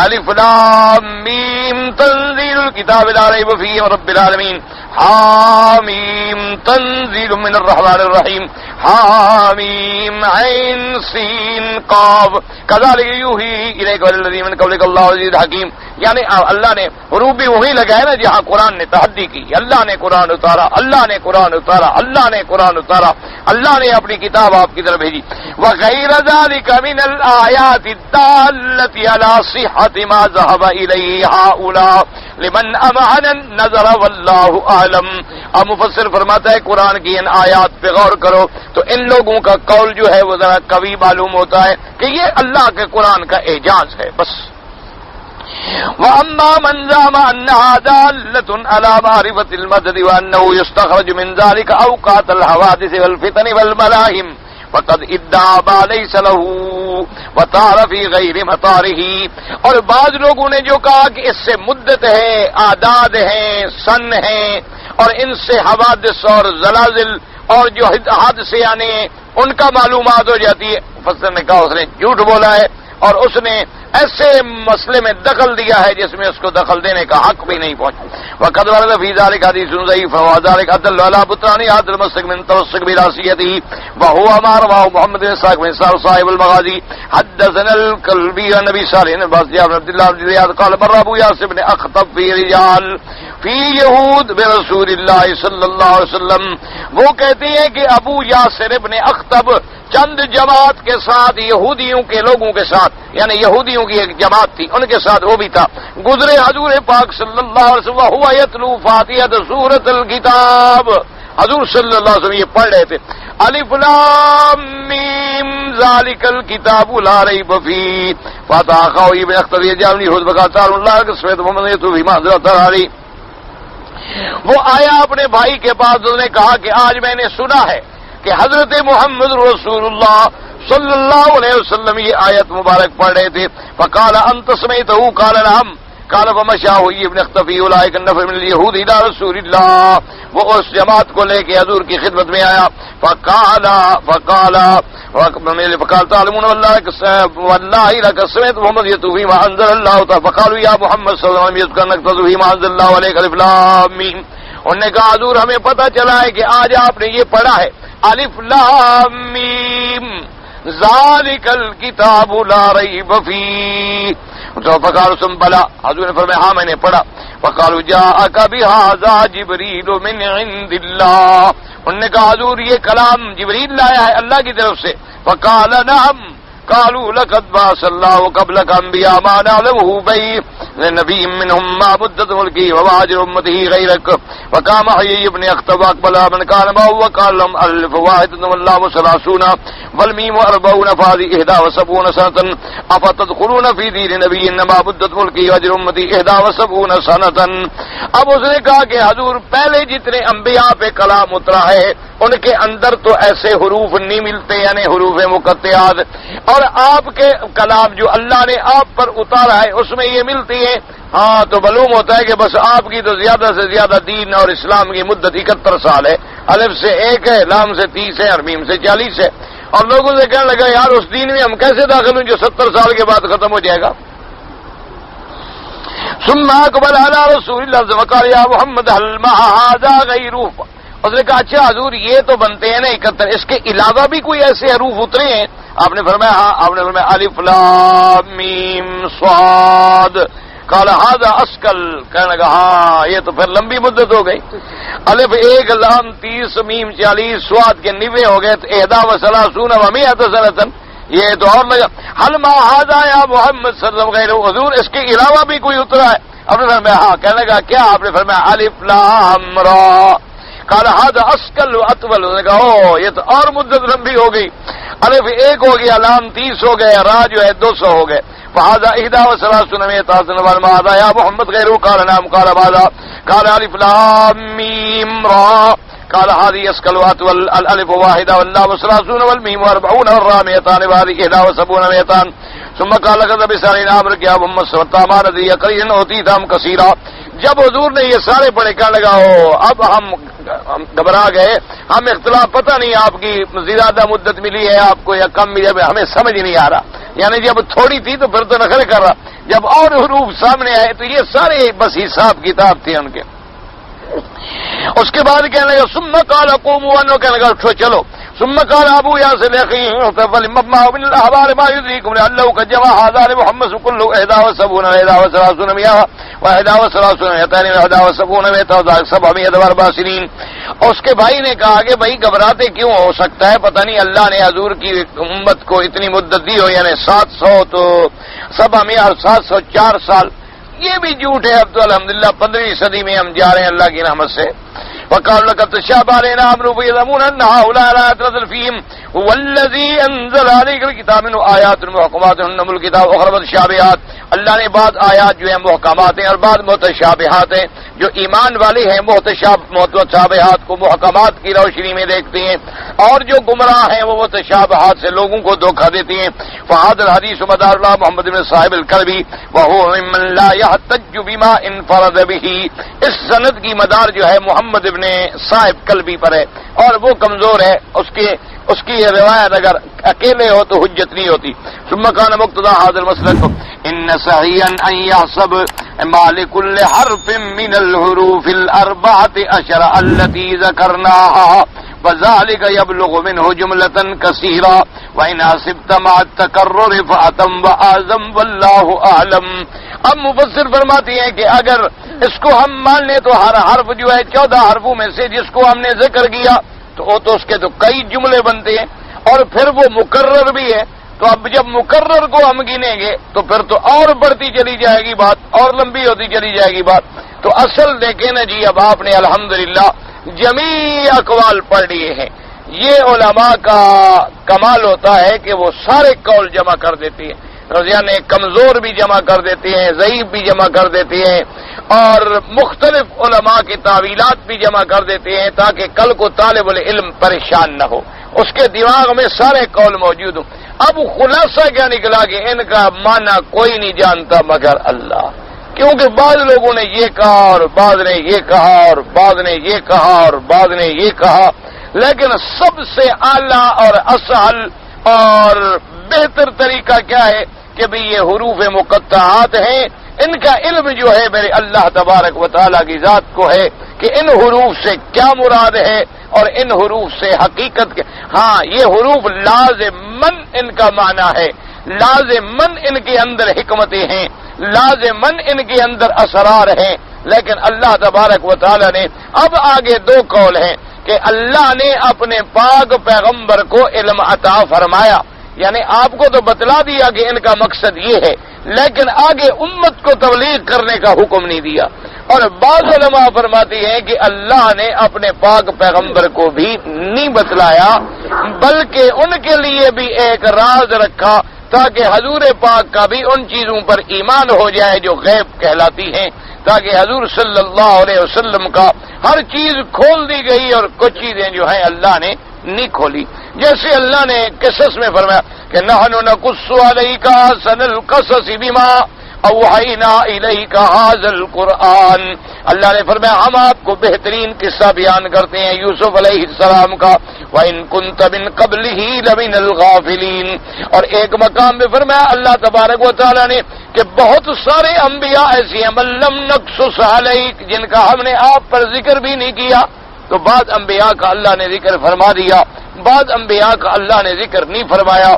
A: الف لام میم تنزیل الکتاب لا ریب فیہ من رب العالمین حامیم تنزیل من الرحمن الرحیم حامیم عین سین قاف کذالک یوحی الیک والذین من قبلک اللہ عزیز حکیم. یعنی اللہ نے حروف بھی وہی لگائے نا جہاں قرآن نے تحدی کی. اللہ نے قرآن اتارا, اللہ نے قرآن اتارا, اللہ نے قرآن اتارا, اللہ نے اپنی کتاب آپ کی طرف بھیجی. وغیر ذلک من الآیات الدالۃ علی صحۃ ما ذهب الیہ ہؤلاء لمن امعن النظر واللہ اعلم. اب مفسر فرماتا ہے قرآن کی ان آیات پہ غور کرو تو ان لوگوں کا قول جو ہے وہ ذرا قوی معلوم ہوتا ہے کہ یہ اللہ کے قرآن کا اعجاز ہے بس. وَأَمَّا مَنْ زَعَمَ أَنَّهَا دَالَّةٌ عَلَى مَعْرِفَةِ الْمَدَدِ وَأَنَّهُ يُسْتَخْرَجُ مِنْ ذَلِكَ أَوْقَاتَ الْحَوَادِثِ وَالْفِتَنِ وَالْمَلَاهِمِ فَقَدْ ادَّعَى مَا لَيْسَ لَهُ وَطَارَ فِي غَيْرِ مَطَارِهِ. اور بعض لوگوں نے جو کہا کہ اس سے مدت ہے, اعداد ہیں, سن ہیں, اور ان سے حوادث اور زلازل اور جو حادثے آنے ہیں ان کا معلومات ہو جاتی ہے. مفسر نے کہا اس نے جھوٹ بولا ہے اور اس نے ایسے مسئلے میں دخل دیا ہے جس میں اس کو دخل دینے کا حق بھی نہیں پہنچا. وقد ورد في ذلك حديث ضعيف وذلك أدل على بطلان هذا المسلك من توسك براسيته وهو ما رواه محمد بن اسحاق بن صاحب المغازي حدثنا الكلبي عن ابي صالح بن عبد الله بن زياد قال مر ابو ياسر بن اخطب في رجال في يهود برسول الله صلى الله عليه وسلم. وہ کہتے ہیں کہ ابو یاسر ابن اخطب چند جماعت کے ساتھ یہودیوں کے لوگوں کے ساتھ, یعنی یہودیوں کی ایک جماعت تھی ان کے ساتھ وہ بھی تھا, گزرے حضور پاک صلی اللہ علیہ وسلم ہوا یتلو فاتحۃ سورۃ الکتاب. حضور صلی اللہ علیہ وسلم یہ پڑھ رہے تھے الف لام میم ذالک الکتاب لا ریب فیہ فتح ابن اخطب جامنی خود بقات اللہ کے سمیت محمد تو بھی معذرت علی. وہ آیا اپنے بھائی کے پاس, اس نے کہا کہ آج میں نے سنا ہے کہ حضرت محمد رسول اللہ صلی اللہ علیہ وسلم یہ آیت مبارک پڑھ رہے تھے. فقال انت سمعته قال نعم قال فمشى ابن اختفی اولئک النفر من اليهود الى رسول اللہ. وہ اس جماعت کو لے کے حضور کی خدمت میں آیا. فقال تعلمون والله لك سمعت محمد يتلو فيما انزل الله تعالى فقالوا يا محمد صلى الله عليه وسلم يذكر نكتب فيما انزل الله عليك الف لام میم. انہوں نے کہا حضور ہمیں پتہ چلا ہے کہ آج آپ نے یہ پڑھا ہے الف لام میم ذالک الکتاب لا ریب فیہ. تو فقالوا ثم بلا, حضور نے فرمایا ہاں میں نے پڑھا. فقالوا جاءک بہذا جبریل من عند اللہ. انہوں نے کہا حضور یہ کلام جبریل لایا ہے اللہ کی طرف سے. فقال نعم قالوا لقد بعث الله قبلك انبياء ما نعلمه بي لنبي منهم ما مدة ملكه وواجر امته غيرك. وقام حيي بن اخطب اقبل من كان ما هو قال لهم الف واحد واللام 30 والميم 40 فهذه 71 سنة افتدخلون في دين نبي انما مدة ملكه واجر امته 71 سنة. اب اس نے کہا کہ حضور پہلے جتنے انبیاء پہ کلام اترا ہے ان کے اندر تو ایسے حروف نہیں ملتے, یعنی حروف مقطعات, اور آپ کے کلام جو اللہ نے آپ پر اتارا ہے اس میں یہ ملتی ہے. ہاں تو معلوم ہوتا ہے کہ بس آپ کی تو زیادہ سے زیادہ دین اور اسلام کی مدت 71 سال ہے. الف سے 1 ہے, لام سے 30 ہے اور میم سے 40 ہے. اور لوگوں سے کہنے لگا یار اس دین میں ہم کیسے داخل ہوں جو 70 سال کے بعد ختم ہو جائے گا. ثم اقبل على رسول الله وقال يا محمد هل مع هذا غيره. اس نے کہا اچھا حضور یہ تو بنتے ہیں نا 71, اس کے علاوہ بھی کوئی ایسے حروف اترے ہیں؟ آپ نے فرمایا ہاں. آپ نے فرمایا الف لام میم صاد. قال هذا اسکل. کہنے لگا ہاں یہ تو پھر لمبی مدت ہو گئی. الف 1 لام 30 میم 40 صاد کے 90 ہو گئے تو 31 و100 سنة. یہ تو اور لگا. حل ما هذا یا محمد صلی اللہ علیہ وسلم. حضور اس کے علاوہ بھی کوئی اترا ہے؟ آپ نے فرمایا ہاں. کہنے لگا کیا؟ آپ نے فرمایا الف لام را. قال هذا اسکل و اطول. نے کہا او یہ تو اور مدت لمبی ہو گئی. الف 1 ہو گیا, لام 30 ہو گئے, را جو ہے 200 ہو گئے. فهذا 31 ما هذا يا محمد غيره. قال نعم. قال ماذا؟ قال الف لام ميم را. قال هذه اسكل والالف 1 واللام 30 والميم 40 والراء 200 وهذه 71 ثم قال لقد بسرنا امرك يا محمد صلى الله عليه وسلم قليلا اوتيتهم كثيرا. جب حضور نے یہ سارے پڑھے کہنے لگا اب ہم گھبرا گئے، ہم اختلاف پتہ نہیں آپ کی زیادہ مدت ملی ہے آپ کو یا کم ملی ہے، ہمیں سمجھ نہیں آ رہا، یعنی جب تھوڑی تھی تو پھر تو نخرے کر رہا، جب اور حروف سامنے آئے تو یہ سارے بس حساب کتاب تھے ان کے۔ اس کے بعد کہنے لگا ثم قال قوموا انو، کہنے لگا اٹھو چلو، ثم قال ابو یاسر لأخيه فلما من الاحبار ما يدريكم لعله قد جمع هذا محمد كله 71 31 مئة و71 سنين۔ اس کے بھائی نے کہا کہ بھائی گھبراتے کیوں، ہو سکتا ہے پتہ نہیں اللہ نے حضور کی امت کو اتنی مدت دی ہو، یعنی 700 تو 700 اور 704 سال، یہ بھی جھوٹ ہے۔ اب تو الحمدللہ 15ویں صدی میں ہم جا رہے ہیں اللہ کی رحمت سے۔ وقال لقد تشابه علينا امر فيظنون ان هؤلاء لا يتنزل فيهم هو الذي انزل عليك الكتاب منه آيات محكمات هن ام الكتاب واخر متشابهات۔ اللہ نے بعض آیات جو ہیں محکمات ہیں اور بعض متشابہات ہیں، جو ایمان والے ہیں متشابہات کو محکمات کی روشنی میں دیکھتے ہیں، اور جو گمراہ ہیں وہ متشابہات سے لوگوں کو دھوکہ دیتی ہیں۔ فهذا الحديث مدار الله محمد بن صاحب الكلبي وهو ممن لا يحتج بما انفرد به۔ اس سند کی مدار جو ہے محمد ابن صاحب کلبی پر ہے اور وہ کمزور ہے، اس کی روایت اگر اکیلے ہو تو حجت نہیں ہوتی۔ ثم كان مقتضى هذا المسلك ان صحيحا ان يحسب ما لكل حرف من الحروف الاربعه عشر التي ذكرناها وذلك يبلغ منه جملة كثيرة وإن حسبت مع التكرر فأتم وأعظم والله أعلم۔ اب مفسر فرماتی ہیں کہ اگر اس کو ہم مان لیں تو ہر حرف جو ہے 14 حرفوں میں سے جس کو ہم نے ذکر کیا تو اس کے تو کئی جملے بنتے ہیں، اور پھر وہ مکرر بھی ہے، تو اب جب مکرر کو ہم گنیں گے تو پھر تو اور بڑھتی چلی جائے گی بات، اور لمبی ہوتی چلی جائے گی بات۔ تو اصل دیکھیں نا جی، اب آپ نے الحمدللہ جمیع اقوال پڑھ لیے ہیں۔ یہ علماء کا کمال ہوتا ہے کہ وہ سارے قول جمع کر دیتی ہیں، یعنی کمزور بھی جمع کر دیتے ہیں، ضعیف بھی جمع کر دیتے ہیں، اور مختلف علماء کی تعویلات بھی جمع کر دیتے ہیں تاکہ کل کو طالب العلم پریشان نہ ہو، اس کے دماغ میں سارے قول موجود ہوں۔ اب خلاصہ کیا نکلا کہ ان کا معنی کوئی نہیں جانتا مگر اللہ، کیونکہ بعض لوگوں نے یہ کہا اور بعض نے یہ کہا اور بعض نے یہ کہا اور بعض نے یہ کہا، لیکن سب سے اعلیٰ اور اسہل اور بہتر طریقہ کیا ہے کہ بھی یہ حروف مقطعات ہیں، ان کا علم جو ہے میرے اللہ تبارک و تعالیٰ کی ذات کو ہے کہ ان حروف سے کیا مراد ہے اور ان حروف سے حقیقت کے، ہاں یہ حروف لازماً ان کا معنی ہے، لازماً ان کے اندر حکمتیں ہیں، لازماً ان کے اندر اسرار ہیں، لیکن اللہ تبارک و تعالیٰ نے اب آگے دو قول ہیں کہ اللہ نے اپنے پاک پیغمبر کو علم عطا فرمایا، یعنی آپ کو تو بتلا دیا کہ ان کا مقصد یہ ہے، لیکن آگے امت کو تبلیغ کرنے کا حکم نہیں دیا۔ اور بعض علماء فرماتی ہیں کہ اللہ نے اپنے پاک پیغمبر کو بھی نہیں بتلایا، بلکہ ان کے لیے بھی ایک راز رکھا تاکہ حضور پاک کا بھی ان چیزوں پر ایمان ہو جائے جو غیب کہلاتی ہیں، تاکہ حضور صلی اللہ علیہ وسلم کا ہر چیز کھول دی گئی اور کچھ چیزیں جو ہیں اللہ نے نہیں کھولی، جیسے اللہ نے قصص میں فرمایا کہ نحن نقص علیک احسن القصص بما اوحینا الیک ھذا القرآن۔ اللہ نے فرمایا ہم آپ کو بہترین قصہ بیان کرتے ہیں یوسف علیہ السلام کا، وَإِن كُنتَ مِن قَبْلِهِ لَمِنَ الْغَافِلِينَ۔ اور ایک مقام میں فرمایا اللہ تبارک و تعالیٰ نے کہ بہت سارے انبیاء ایسے ہیں من لم نقصص علیک، جن کا ہم نے آپ پر ذکر بھی نہیں کیا، تو بعض انبیاء کا اللہ نے ذکر فرما دیا، بعض انبیاء کا اللہ نے ذکر نہیں فرمایا،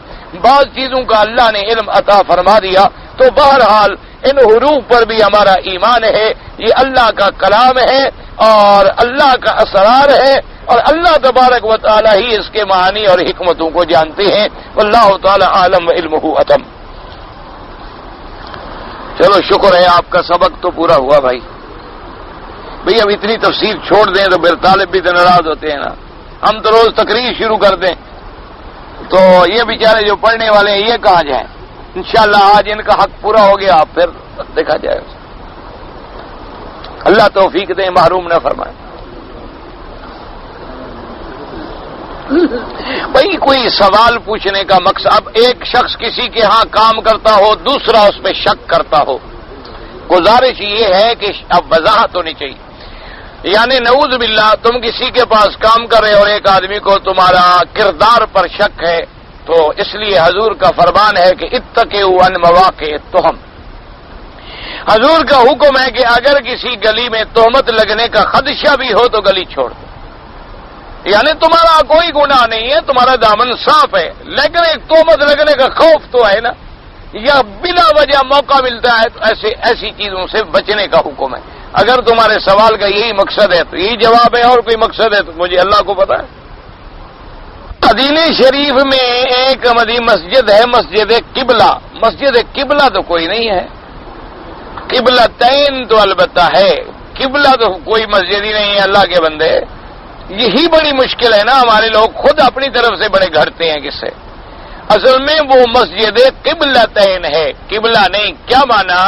A: بعض چیزوں کا اللہ نے علم عطا فرما دیا۔ تو بہرحال ان حروف پر بھی ہمارا ایمان ہے، یہ اللہ کا کلام ہے اور اللہ کا اسرار ہے، اور اللہ تبارک و تعالی ہی اس کے معانی اور حکمتوں کو جانتے ہیں، واللہ تعالی عالم وعلمہ اتم۔ چلو شکر ہے آپ کا سبق تو پورا ہوا بھائی اب اتنی تفسیر چھوڑ دیں تو پھر طالب بھی تو ناراض ہوتے ہیں نا، ہم تو روز تقریر شروع کر دیں تو یہ بیچارے جو پڑھنے والے ہیں یہ کہاں جائیں۔ انشاءاللہ آج ان کا حق پورا ہو گیا، پھر دیکھا جائے گا، اللہ توفیق دیں، محروم نہ فرمائے۔ بھائی کوئی سوال پوچھنے کا مقصد، اب ایک شخص کسی کے ہاں کام کرتا ہو، دوسرا اس پہ شک کرتا ہو، گزارش یہ ہے کہ اب وضاحت ہونی چاہیے. یعنی نعوذ باللہ تم کسی کے پاس کام کر رہے اور ایک آدمی کو تمہارا کردار پر شک ہے، تو اس لیے حضور کا فرمان ہے کہ اتقوا عن مواقع التہم. حضور کا حکم ہے کہ اگر کسی گلی میں تہمت لگنے کا خدشہ بھی ہو تو گلی چھوڑ دو. یعنی تمہارا کوئی گناہ نہیں ہے، تمہارا دامن صاف ہے، لیکن ایک تہمت لگنے کا خوف تو ہے نا، یا بلا وجہ موقع ملتا ہے تو ایسی چیزوں سے بچنے کا حکم ہے. اگر تمہارے سوال کا یہی مقصد ہے تو یہی جواب ہے، اور کوئی مقصد ہے تو مجھے اللہ کو پتا ہے. مدینہ شریف میں ایک مسجد ہے، مسجد قبلہ. مسجد قبلہ تو کوئی نہیں ہے، قبلتین تو البتہ ہے، قبلہ تو کوئی مسجد ہی نہیں ہے. اللہ کے بندے، یہی بڑی مشکل ہے نا. ہمارے لوگ خود اپنی طرف سے بڑے گھڑتے ہیں کس سے. اصل میں وہ مسجد قبلتین ہے، قبلہ نہیں. کیا مانا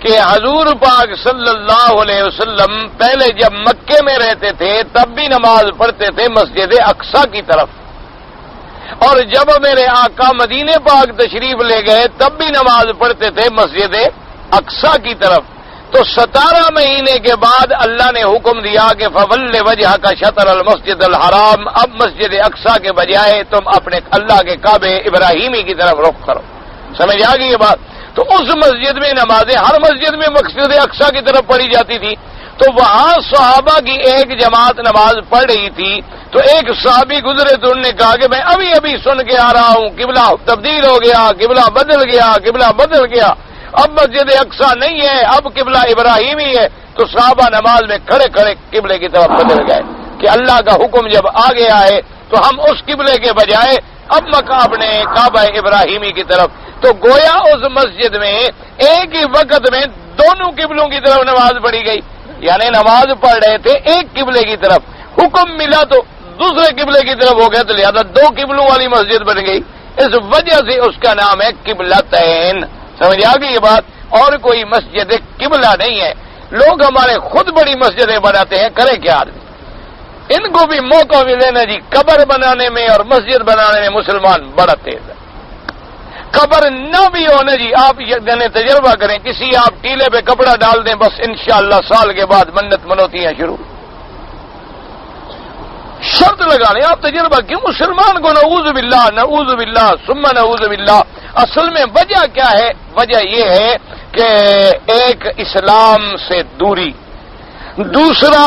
A: کہ حضور پاک صلی اللہ علیہ وسلم پہلے جب مکے میں رہتے تھے تب بھی نماز پڑھتے تھے مسجد اقصی کی طرف، اور جب میرے آقا مدینے پاک تشریف لے گئے تب بھی نماز پڑھتے تھے مسجد اقصی کی طرف. تو 17 مہینے کے بعد اللہ نے حکم دیا کہ فول وجہ کا شطر المسجد الحرام. اب مسجد اقصی کے بجائے تم اپنے اللہ کے کعبے ابراہیمی کی طرف رخ کرو. سمجھ آ گئی یہ بات؟ تو اس مسجد میں نمازیں ہر مسجد میں مسجد اقصی کی طرف پڑھی جاتی تھی. تو وہاں صحابہ کی ایک جماعت نماز پڑھ رہی تھی، تو ایک صحابی گزرے تو انہوں نے کہا کہ میں ابھی سن کے آ رہا ہوں قبلہ تبدیل ہو گیا، قبلہ بدل گیا، قبلہ بدل گیا، اب مسجد اقصی نہیں ہے، اب قبلہ ابراہیمی ہے. تو صحابہ نماز میں کھڑے کھڑے قبلے کی طرف بدل گئے کہ اللہ کا حکم جب آ گیا ہے تو ہم اس قبلے کے بجائے اب مکہ اپنے کعبہ ابراہیمی کی طرف. تو گویا اس مسجد میں ایک ہی وقت میں دونوں قبلوں کی طرف نماز پڑھی گئی. یعنی نماز پڑھ رہے تھے ایک قبلے کی طرف، حکم ملا تو دوسرے قبلے کی طرف ہو گیا، تو لہذا 2 قبلوں والی مسجد بن گئی. اس وجہ سے اس کا نام ہے قبلتین. سمجھ آ گئی یہ بات؟ اور کوئی مسجد قبلہ نہیں ہے. لوگ ہمارے خود بڑی مسجدیں بناتے ہیں، کرے کیا آدمی؟ ان کو بھی موقع ملے نا جی. قبر بنانے میں اور مسجد بنانے میں مسلمان بڑا تیز ہے. قبر نہ بھی ہو نا جی، آپ یعنی تجربہ کریں، کسی آپ ٹیلے پہ کپڑا ڈال دیں، بس انشاءاللہ سال کے بعد منت منوتیاں شروع. شرط لگا لیں آپ تجربہ. کیوں مسلمان کو نعوذ باللہ ثم نعوذ باللہ. اصل میں وجہ کیا ہے؟ وجہ یہ ہے کہ ایک اسلام سے دوری، دوسرا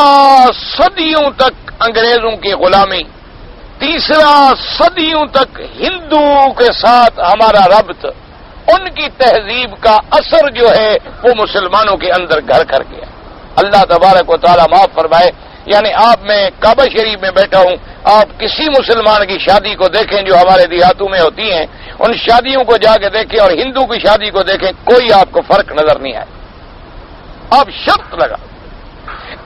A: صدیوں تک انگریزوں کی غلامی، تیسرا صدیوں تک ہندو کے ساتھ ہمارا ربط، ان کی تہذیب کا اثر جو ہے وہ مسلمانوں کے اندر گھر کر گیا. اللہ تبارک و تعالیٰ معاف فرمائے. یعنی آپ میں کعبہ شریف میں بیٹھا ہوں، آپ کسی مسلمان کی شادی کو دیکھیں جو ہمارے دیہاتوں میں ہوتی ہیں، ان شادیوں کو جا کے دیکھیں اور ہندو کی شادی کو دیکھیں، کوئی آپ کو فرق نظر نہیں آئے. آپ شرط لگا،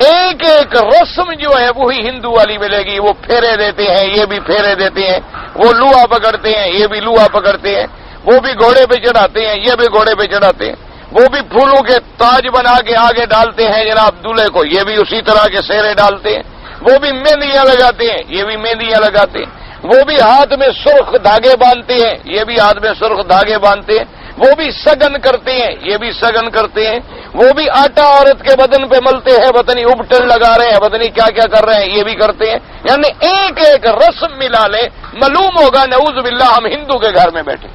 A: ایک ایک رسم جو ہے وہی ہندو والی ملے گی. وہ پھیرے دیتے ہیں، یہ بھی پھیرے دیتے ہیں، وہ لوہا پکڑتے ہیں، یہ بھی لوہا پکڑتے ہیں، وہ بھی گھوڑے پہ چڑھاتے ہیں، یہ بھی گھوڑے پہ چڑھاتے ہیں، وہ بھی پھولوں کے تاج بنا کے آگے ڈالتے ہیں جناب دولہے کو، یہ بھی اسی طرح کے سہرے ڈالتے ہیں، وہ بھی مہندیاں لگاتے ہیں، یہ بھی مہندیاں لگاتے ہیں، وہ بھی ہاتھ میں سرخ دھاگے باندھتے ہیں، یہ بھی ہاتھ میں سرخ دھاگے باندھتے ہیں، وہ بھی سگن کرتے ہیں، یہ بھی سگن کرتے ہیں، وہ بھی آٹا عورت کے بدن پہ ملتے ہیں، پتہ نہیں ابٹل لگا رہے ہیں، پتہ نہیں کیا کیا کر رہے ہیں، یہ بھی کرتے ہیں. یعنی ایک ایک رسم ملا لے، معلوم ہوگا نعوذ باللہ ہم ہندو کے گھر میں بیٹھے.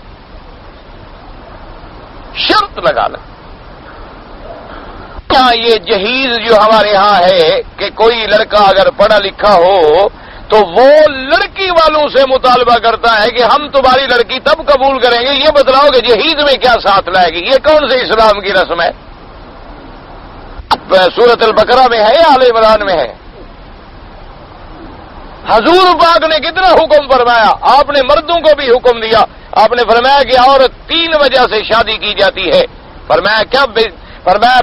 A: شرط لگا لیں. یہاں یہ جہیز جو ہمارے ہاں ہے کہ کوئی لڑکا اگر پڑھا لکھا ہو تو وہ لڑکی والوں سے مطالبہ کرتا ہے کہ ہم تمہاری لڑکی تب قبول کریں گے، یہ بتلاؤ کہ جہیز میں کیا ساتھ لائے گی. یہ کون سے اسلام کی رسم ہے؟ سورۃ البقرہ میں ہے یا آل عمران میں ہے؟ حضور پاک نے کتنا حکم فرمایا. آپ نے مردوں کو بھی حکم دیا. آپ نے فرمایا کہ عورت 3 وجہ سے شادی کی جاتی ہے. فرمایا کیا؟ فرمایا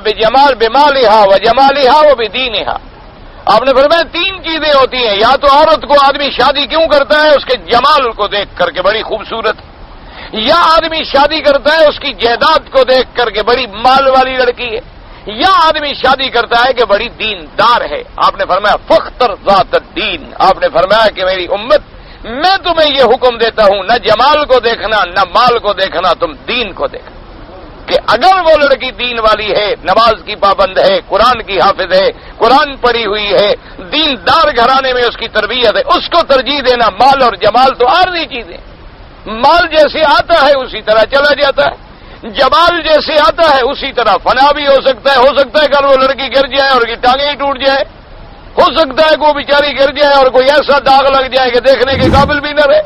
A: بمالہا و جمالہا و بدینہا. آپ نے فرمایا 3 چیزیں ہوتی ہیں. یا تو عورت کو آدمی شادی کیوں کرتا ہے؟ اس کے جمال کو دیکھ کر کے بڑی خوبصورت، یا آدمی شادی کرتا ہے اس کی جائیداد کو دیکھ کر کے بڑی مال والی لڑکی ہے، یا آدمی شادی کرتا ہے کہ بڑی دیندار ہے. آپ نے فرمایا فختر ذات الدین. آپ نے فرمایا کہ میری امت میں تمہیں یہ حکم دیتا ہوں، نہ جمال کو دیکھنا نہ مال کو دیکھنا، تم دین کو دیکھنا. کہ اگر وہ لڑکی دین والی ہے، نماز کی پابند ہے، قرآن کی حافظ ہے، قرآن پڑھی ہوئی ہے، دیندار گھرانے میں اس کی تربیت ہے، اس کو ترجیح دینا۔ مال اور جمال تو عارضی چیزیں، مال جیسے آتا ہے اسی طرح چلا جاتا ہے، جمال جیسے آتا ہے اسی طرح فنا بھی ہو سکتا ہے کہ وہ لڑکی گر جائے اور کی ٹانگیں ہی ٹوٹ جائے، ہو سکتا ہے کہ وہ بیچاری گر جائے اور کوئی ایسا داغ لگ جائے کہ دیکھنے کے قابل بھی نہ رہے۔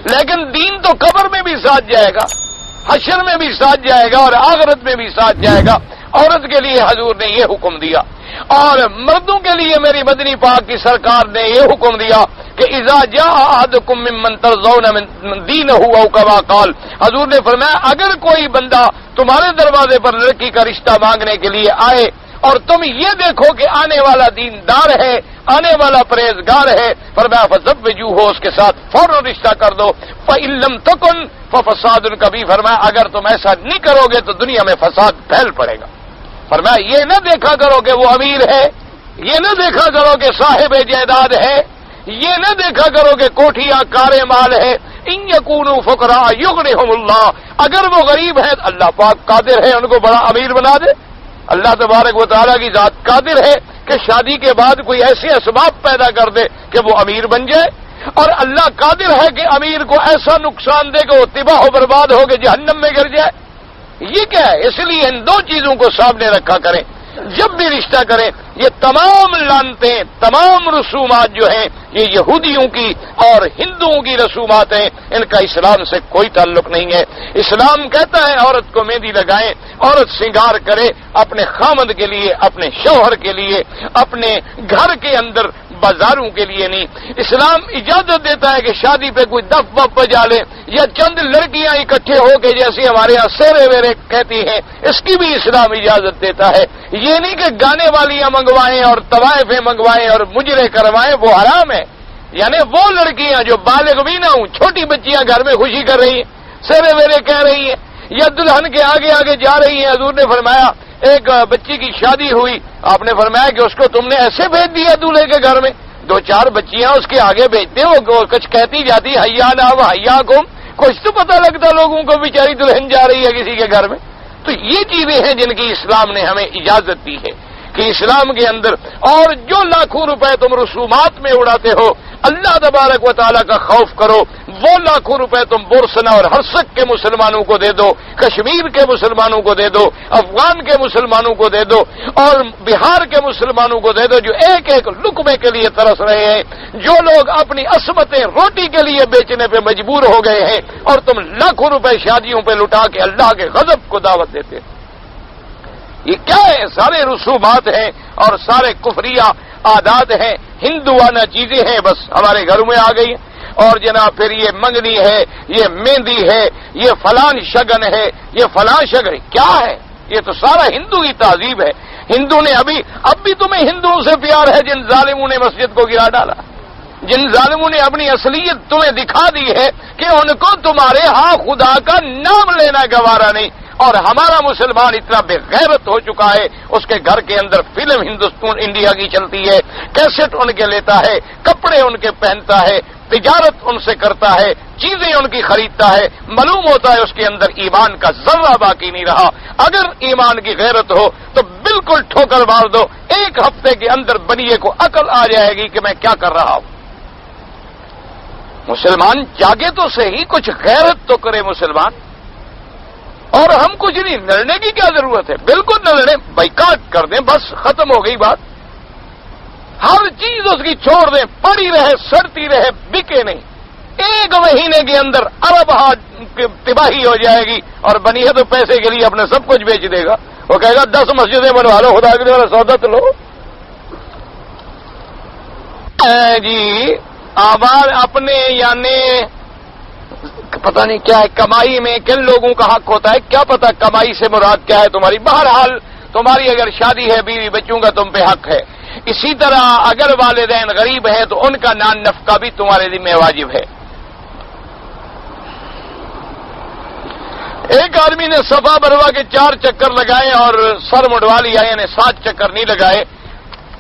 A: لیکن دین تو قبر میں بھی ساتھ جائے گا، حشر میں بھی ساتھ جائے گا اور آخرت میں بھی ساتھ جائے گا۔ عورت کے لیے حضور نے یہ حکم دیا، اور مردوں کے لیے میری مدنی پاک کی سرکار نے یہ حکم دیا کہ اذا جاء احدکم ممن ترضون من دینہ او کما قال، حضور نے فرمایا اگر کوئی بندہ تمہارے دروازے پر لڑکی کا رشتہ مانگنے کے لیے آئے اور تم یہ دیکھو کہ آنے والا دیندار ہے، آنے والا پرہیزگار ہے، فرمایا فزوجوہ، اس کے ساتھ فوراً رشتہ کر دو۔ فإن لم تکن ففساد کبیر، فرمایا اگر تم ایسا نہیں کرو گے تو دنیا میں فساد پھیل پڑے گا۔ فرمایا یہ نہ دیکھا کرو کہ وہ امیر ہے، یہ نہ دیکھا کرو کہ صاحب جائیداد ہے، یہ نہ دیکھا کرو کہ کوٹھیاں کارے مال ہے۔ ان یکونوا فقراء یغنیہم اللہ، اگر وہ غریب ہیں اللہ پاک قادر ہے ان کو بڑا امیر بنا دے۔ اللہ تبارک و تعالیٰ کی ذات قادر ہے کہ شادی کے بعد کوئی ایسے اسباب پیدا کر دے کہ وہ امیر بن جائے، اور اللہ قادر ہے کہ امیر کو ایسا نقصان دے کہ وہ تباہ و برباد ہو کے جہنم میں گر جائے۔ یہ کیا ہے؟ اس لیے ان دو چیزوں کو سامنے رکھا کریں جب بھی رشتہ کریں۔ یہ تمام لانتیں، تمام رسومات جو ہیں یہ یہودیوں کی اور ہندوؤں کی رسومات ہیں، ان کا اسلام سے کوئی تعلق نہیں ہے۔ اسلام کہتا ہے عورت کو مہندی لگائیں، عورت سنگار کرے اپنے خامد کے لیے، اپنے شوہر کے لیے، اپنے گھر کے اندر، بازاروں کے لیے نہیں۔ اسلام اجازت دیتا ہے کہ شادی پہ کوئی دف وف بجا لے یا چند لڑکیاں اکٹھے ہو کے جیسے ہمارے یہاں سیرے ویرے کہتی ہیں، اس کی بھی اسلام اجازت دیتا ہے۔ یہ نہیں کہ گانے والیاں منگوائیں اور طوائفیں منگوائیں اور مجرے کروائیں، وہ حرام ہے۔ یعنی وہ لڑکیاں جو بالغ بھی نہ ہوں، چھوٹی بچیاں گھر میں خوشی کر رہی ہیں، سیرے ویرے کہہ رہی ہیں یا دلہن کے آگے آگے جا رہی ہیں۔ حضور نے فرمایا ایک بچی کی شادی ہوئی، آپ نے فرمایا کہ اس کو تم نے ایسے بھیج دیا دولہے کے گھر میں، دو چار بچیاں اس کے آگے بھیجتے، وہ کچھ کہتی جاتی حیا نا و حیا کم، کچھ تو پتہ لگتا لوگوں کو بیچاری دلہن جا رہی ہے کسی کے گھر میں۔ تو یہ چیزیں ہیں جن کی اسلام نے ہمیں اجازت دی ہے کہ اسلام کے اندر، اور جو لاکھوں روپے تم رسومات میں اڑاتے ہو، اللہ تبارک و تعالیٰ کا خوف کرو۔ وہ لاکھوں روپے تم بورسنا اور ہرسک کے مسلمانوں کو دے دو، کشمیر کے مسلمانوں کو دے دو، افغان کے مسلمانوں کو دے دو، اور بہار کے مسلمانوں کو دے دو جو ایک ایک لقمے کے لیے ترس رہے ہیں، جو لوگ اپنی عصمتیں روٹی کے لیے بیچنے پہ مجبور ہو گئے ہیں، اور تم لاکھوں روپے شادیوں پہ لٹا کے اللہ کے غضب کو دعوت دیتے۔ یہ کیا ہے؟ سارے رسومات ہیں اور سارے کفریہ عادات ہیں، ہندوانہ چیزیں ہیں، بس ہمارے گھروں میں آ گئی ہیں۔ اور جناب پھر یہ منگنی ہے، یہ مہندی ہے، یہ فلان شگن ہے، یہ فلان شگن کیا ہے؟ یہ تو سارا ہندو کی تہذیب ہے۔ ہندو نے اب بھی تمہیں ہندوؤں سے پیار ہے جن ظالموں نے مسجد کو گرا ڈالا، جن ظالموں نے اپنی اصلیت تمہیں دکھا دی ہے کہ ان کو تمہارے ہاں خدا کا نام لینا گوارا نہیں۔ اور ہمارا مسلمان اتنا بے غیرت ہو چکا ہے، اس کے گھر کے اندر فلم ہندوستان انڈیا کی چلتی ہے، کیسٹ ان کے لیتا ہے، کپڑے ان کے پہنتا ہے، تجارت ان سے کرتا ہے، چیزیں ان کی خریدتا ہے، معلوم ہوتا ہے اس کے اندر ایمان کا ذرہ باقی نہیں رہا۔ اگر ایمان کی غیرت ہو تو بالکل ٹھوکر مار دو، ایک ہفتے کے اندر بنیے کو عقل آ جائے گی کہ میں کیا کر رہا ہوں۔ مسلمان جاگے تو صحیح، کچھ غیرت تو کرے مسلمان۔ اور ہم کچھ نہیں، لڑنے کی کیا ضرورت ہے؟ بالکل نہ لڑیں، بائیکاٹ کر دیں، بس ختم ہو گئی بات۔ ہر چیز اس کی چھوڑ دیں، پڑی رہے، سڑتی رہے، بکے نہیں۔ ایک مہینے کے اندر ارب تباہی ہو جائے گی، اور بنی ہے تو پیسے کے لیے اپنا سب کچھ بیچ دے گا۔ وہ کہے گا 10 مسجدیں بنوا لو، خدا کے لیے سودا تو لو جی۔ آباد اپنے یعنی پتہ نہیں کیا ہے، کمائی میں کن لوگوں کا حق ہوتا ہے، کیا پتہ کمائی سے مراد کیا ہے تمہاری۔ بہرحال تمہاری اگر شادی ہے، بیوی بچوں کا تم پہ حق ہے۔ اسی طرح اگر والدین غریب ہیں تو ان کا نان نفقہ بھی تمہارے ذمہ واجب ہے۔ ایک آدمی نے صفا بروا کے 4 چکر لگائے اور سر مڈوا لیا، یعنی 7 چکر نہیں لگائے۔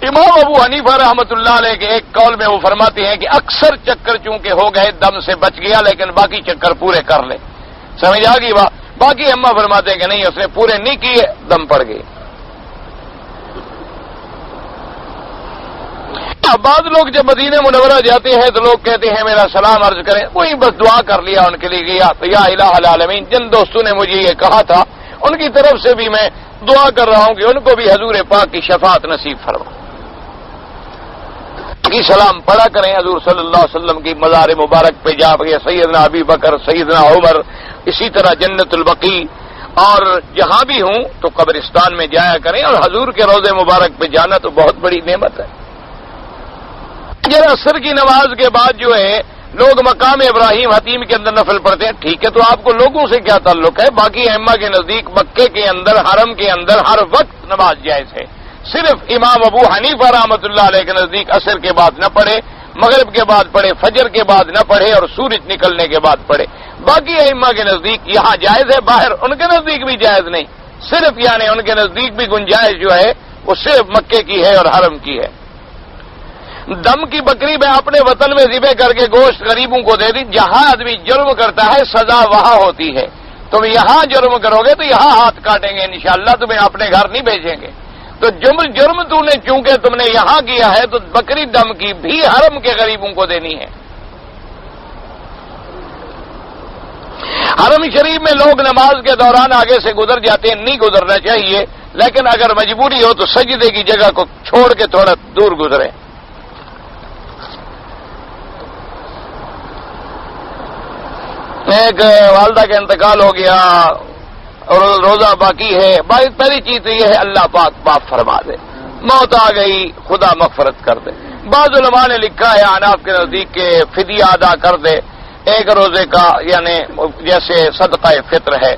A: امام ابو حنیفہ رحمۃ اللہ علیہ کے ایک قول میں وہ فرماتے ہیں کہ اکثر چکر چونکہ ہو گئے دم سے بچ گیا، لیکن باقی چکر پورے کر لے۔ سمجھ آ گئی بات؟ باقی اماں فرماتے ہیں کہ نہیں اس نے پورے نہیں کیے، دم پڑ گئی۔ بعض لوگ جب مدینہ منورہ جاتے ہیں تو لوگ کہتے ہیں میرا سلام عرض کریں، وہی بس دعا کر لیا ان کے لیے گیا تو یا الہ العالمین، جن دوستوں نے مجھے یہ کہا تھا ان کی طرف سے بھی میں دعا کر رہا ہوں کہ ان کو بھی حضور پاک کی شفاعت نصیب فرما کی سلام پڑھا کریں حضور صلی اللہ علیہ وسلم کی مزار مبارک پہ جا گئے، سیدنا ابی بکر، سیدنا عمر، اسی طرح جنت البقیع، اور جہاں بھی ہوں تو قبرستان میں جایا کریں، اور حضور کے روضے مبارک پہ جانا تو بہت بڑی نعمت ہے۔ عصر کی نماز کے بعد جو ہے لوگ مقام ابراہیم حتیم کے اندر نفل پڑھتے ہیں، ٹھیک ہے، تو آپ کو لوگوں سے کیا تعلق ہے؟ باقی ائمہ کے نزدیک مکے کے اندر حرم کے اندر ہر وقت نماز جائز ہے، صرف امام ابو حنیفہ رحمۃ اللہ علیہ کے نزدیک عصر کے بعد نہ پڑھے، مغرب کے بعد پڑھے، فجر کے بعد نہ پڑھے، اور سورج نکلنے کے بعد پڑھے۔ باقی ائمہ کے نزدیک یہاں جائز ہے، باہر ان کے نزدیک بھی جائز نہیں، صرف یعنی ان کے نزدیک بھی گنجائش جو ہے وہ صرف مکے کی ہے اور حرم کی ہے۔ دم کی بکری میں اپنے وطن میں ذبح کر کے گوشت غریبوں کو دے دی، جہاں آدمی جرم کرتا ہے سزا وہاں ہوتی ہے، تم یہاں جرم کرو گے تو یہاں ہاتھ کاٹیں گے انشاءاللہ، تمہیں اپنے گھر نہیں بھیجیں گے۔ تو جرم تو نے چونکہ تم نے یہاں کیا ہے تو بکری دم کی بھی حرم کے غریبوں کو دینی ہے۔ حرم شریف میں لوگ نماز کے دوران آگے سے گزر جاتے ہیں، نہیں گزرنا چاہیے، لیکن اگر مجبوری ہو تو سجدے کی جگہ کو چھوڑ کے تھوڑا دور گزرے۔ ایک والدہ کا انتقال ہو گیا اور روزہ باقی ہے، پہلی چیز تو یہ ہے اللہ پاک معاف فرما دے، موت آ گئی خدا مغفرت کر دے۔ بعض علماء نے لکھا ہے احناف کے نزدیک کہ فدیہ ادا کر دے ایک روزے کا، یعنی جیسے صدقہ فطر ہے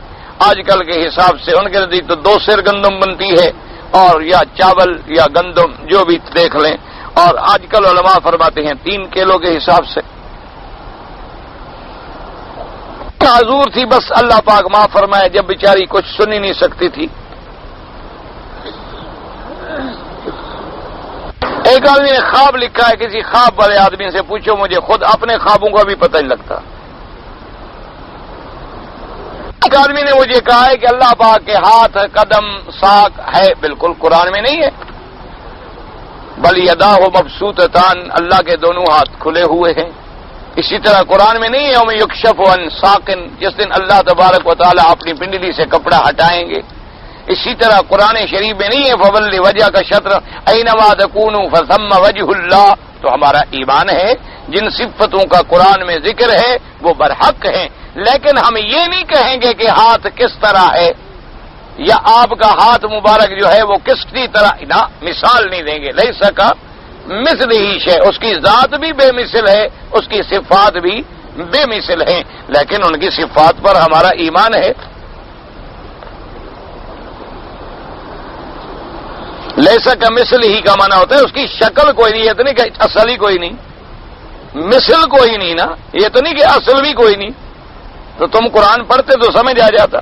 A: آج کل کے حساب سے، ان کے نزدیک تو 2 سیر گندم بنتی ہے، اور یا چاول یا گندم جو بھی دیکھ لیں، اور آج کل علماء فرماتے ہیں 3 کلو کے حساب سے۔ معذور تھی، بس اللہ پاک معاف فرمائے، جب بیچاری کچھ سن ہی نہیں سکتی تھی۔ ایک آدمی نے خواب لکھا ہے، کسی خواب والے آدمی سے پوچھو، مجھے خود اپنے خوابوں کا بھی پتہ نہیں لگتا۔ ایک آدمی نے مجھے کہا ہے کہ اللہ پاک کے ہاتھ، قدم، ساق ہے، بالکل قرآن میں نہیں ہے، بل یداہ مبسوطتان، اللہ کے دونوں ہاتھ کھلے ہوئے ہیں۔ اسی طرح قرآن میں نہیں ہے یوم یکشف عن ساق، جس دن اللہ تبارک و تعالی اپنی پنڈلی سے کپڑا ہٹائیں گے۔ اسی طرح قرآن شریف میں نہیں ہے فول وجہ کا شطر اینما تکونوا فثم وجہ اللہ۔ تو ہمارا ایمان ہے جن صفتوں کا قرآن میں ذکر ہے وہ برحق ہیں، لیکن ہم یہ نہیں کہیں گے کہ ہاتھ کس طرح ہے یا آپ کا ہاتھ مبارک جو ہے وہ کس کی طرح، نہ، مثال نہیں دیں گے۔ لیس کا مثل ہی شے، اس کی ذات بھی بے مثل ہے، اس کی صفات بھی بے مثل ہیں، لیکن ان کی صفات پر ہمارا ایمان ہے۔ لیسا کا مثل ہی کا معنی ہوتا ہے اس کی شکل کوئی نہیں، یہ تو نہیں کہ اصل ہی کوئی نہیں، مثل کوئی نہیں نا، یہ تو نہیں کہ اصل بھی کوئی نہیں، تو تم قرآن پڑھتے تو سمجھ آ جاتا۔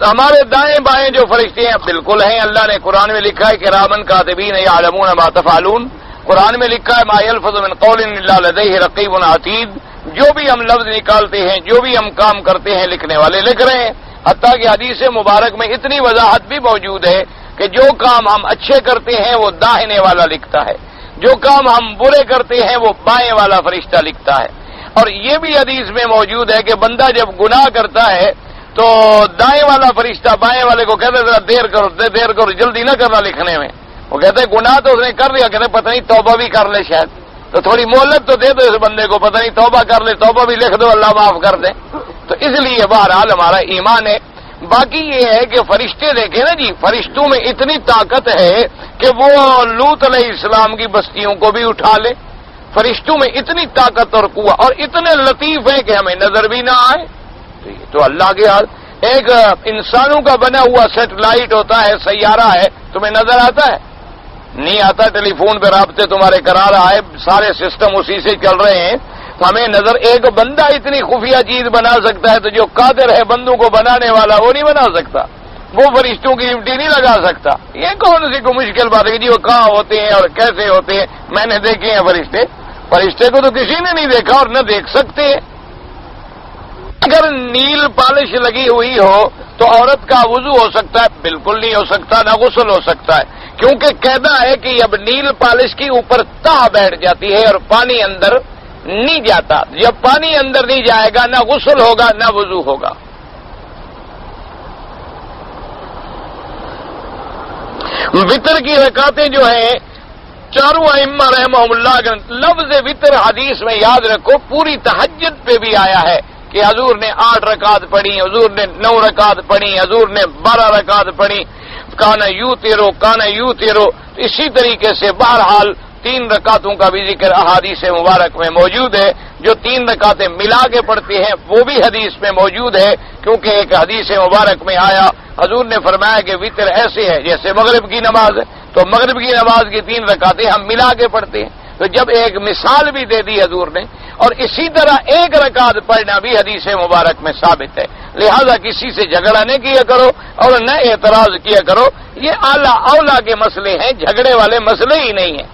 A: ہمارے دائیں بائیں جو فرشتے ہیں بالکل ہیں، اللہ نے قرآن میں لکھا ہے کہ کرامن کاتبین یعلمون ما تفعلون، قرآن میں لکھا ہے ما یلفظ من قول الا لدیہ رقیب عتید، جو بھی ہم لفظ نکالتے ہیں، جو بھی ہم کام کرتے ہیں، لکھنے والے لکھ رہے ہیں۔ حتیٰ کہ حدیث مبارک میں اتنی وضاحت بھی موجود ہے کہ جو کام ہم اچھے کرتے ہیں وہ داہنے والا لکھتا ہے، جو کام ہم برے کرتے ہیں وہ بائیں والا فرشتہ لکھتا ہے۔ اور یہ بھی حدیث میں موجود ہے کہ بندہ جب گناہ کرتا ہے تو دائیں والا فرشتہ بائیں والے کو کہتے ذرا دیر کرو، جلدی نہ کرنا لکھنے میں۔ وہ کہتے گناہ تو اس نے کر دیا، کہتے پتہ نہیں توبہ بھی کر لے، شاید تو تھوڑی مہلت تو دے دو اس بندے کو، پتہ نہیں توبہ کر لے، توبہ بھی لکھ دو، اللہ معاف کر دے۔ تو اس لیے بہرحال ہمارا ایمان ہے۔ باقی یہ ہے کہ فرشتے دیکھیں نا جی، فرشتوں میں اتنی طاقت ہے کہ وہ لوط علیہ السلام کی بستیوں کو بھی اٹھا لے، فرشتوں میں اتنی طاقت اور قوت، اور اتنے لطیف ہیں کہ ہمیں نظر بھی نہ آئے۔ تو یہ تو اللہ کے حال۔ ایک انسانوں کا بنا ہوا سیٹلائٹ ہوتا ہے، سیارہ ہے، تمہیں نظر آتا ہے؟ نہیں آتا، ٹیلی فون پہ رابطے تمہارے کرا رہا ہے، سارے سسٹم اسی سے چل رہے ہیں، ہمیں نظر۔ ایک بندہ اتنی خفیہ چیز بنا سکتا ہے تو جو قادر ہے بندوں کو بنانے والا وہ نہیں بنا سکتا، وہ فرشتوں کی ڈیوٹی نہیں لگا سکتا۔ یہ کون سی کو مشکل بات ہے کہ جی وہ کہاں ہوتے ہیں اور کیسے ہوتے ہیں؟ میں نے دیکھے ہیں فرشتے، فرشتے کو تو کسی نے نہیں دیکھا اور نہ دیکھ سکتے ہیں۔ اگر نیل پالش لگی ہوئی ہو تو عورت کا وضو ہو سکتا ہے؟ بالکل نہیں ہو سکتا، نہ غسل ہو سکتا ہے، کیونکہ قاعدہ ہے کہ اب نیل پالش کی اوپر تہ بیٹھ جاتی ہے اور پانی اندر نہیں جاتا۔ جب پانی اندر نہیں جائے گا نہ غسل ہوگا نہ وضو ہوگا۔ وطر کی رکعتیں جو ہیں چاروں ائمہ رحمہم اللہ کا لفظ وطر حدیث میں یاد رکھو پوری تہجد پہ بھی آیا ہے کہ حضور نے 8 رکعت پڑھی، حضور نے 9 رکعت پڑھی، حضور نے 12 رکعت پڑھی، کانا یو تیرو۔ اسی طریقے سے بہرحال 3 رکعتوں کا بھی ذکر احادیث مبارک میں موجود ہے۔ جو 3 رکعتیں ملا کے پڑھتے ہیں وہ بھی حدیث میں موجود ہے، کیونکہ ایک حدیث مبارک میں آیا حضور نے فرمایا کہ وطر ایسے ہے جیسے مغرب کی نماز ہے، تو مغرب کی نماز کی 3 رکعتیں ہم ملا کے پڑھتے ہیں۔ تو جب ایک مثال بھی دے دی حضور نے، اور اسی طرح 1 رکعت پڑھنا بھی حدیث مبارک میں ثابت ہے، لہذا کسی سے جھگڑا نہ کیا کرو اور نہ اعتراض کیا کرو۔ یہ اعلیٰ اولا کے مسئلے ہیں، جھگڑے والے مسئلے ہی نہیں ہیں۔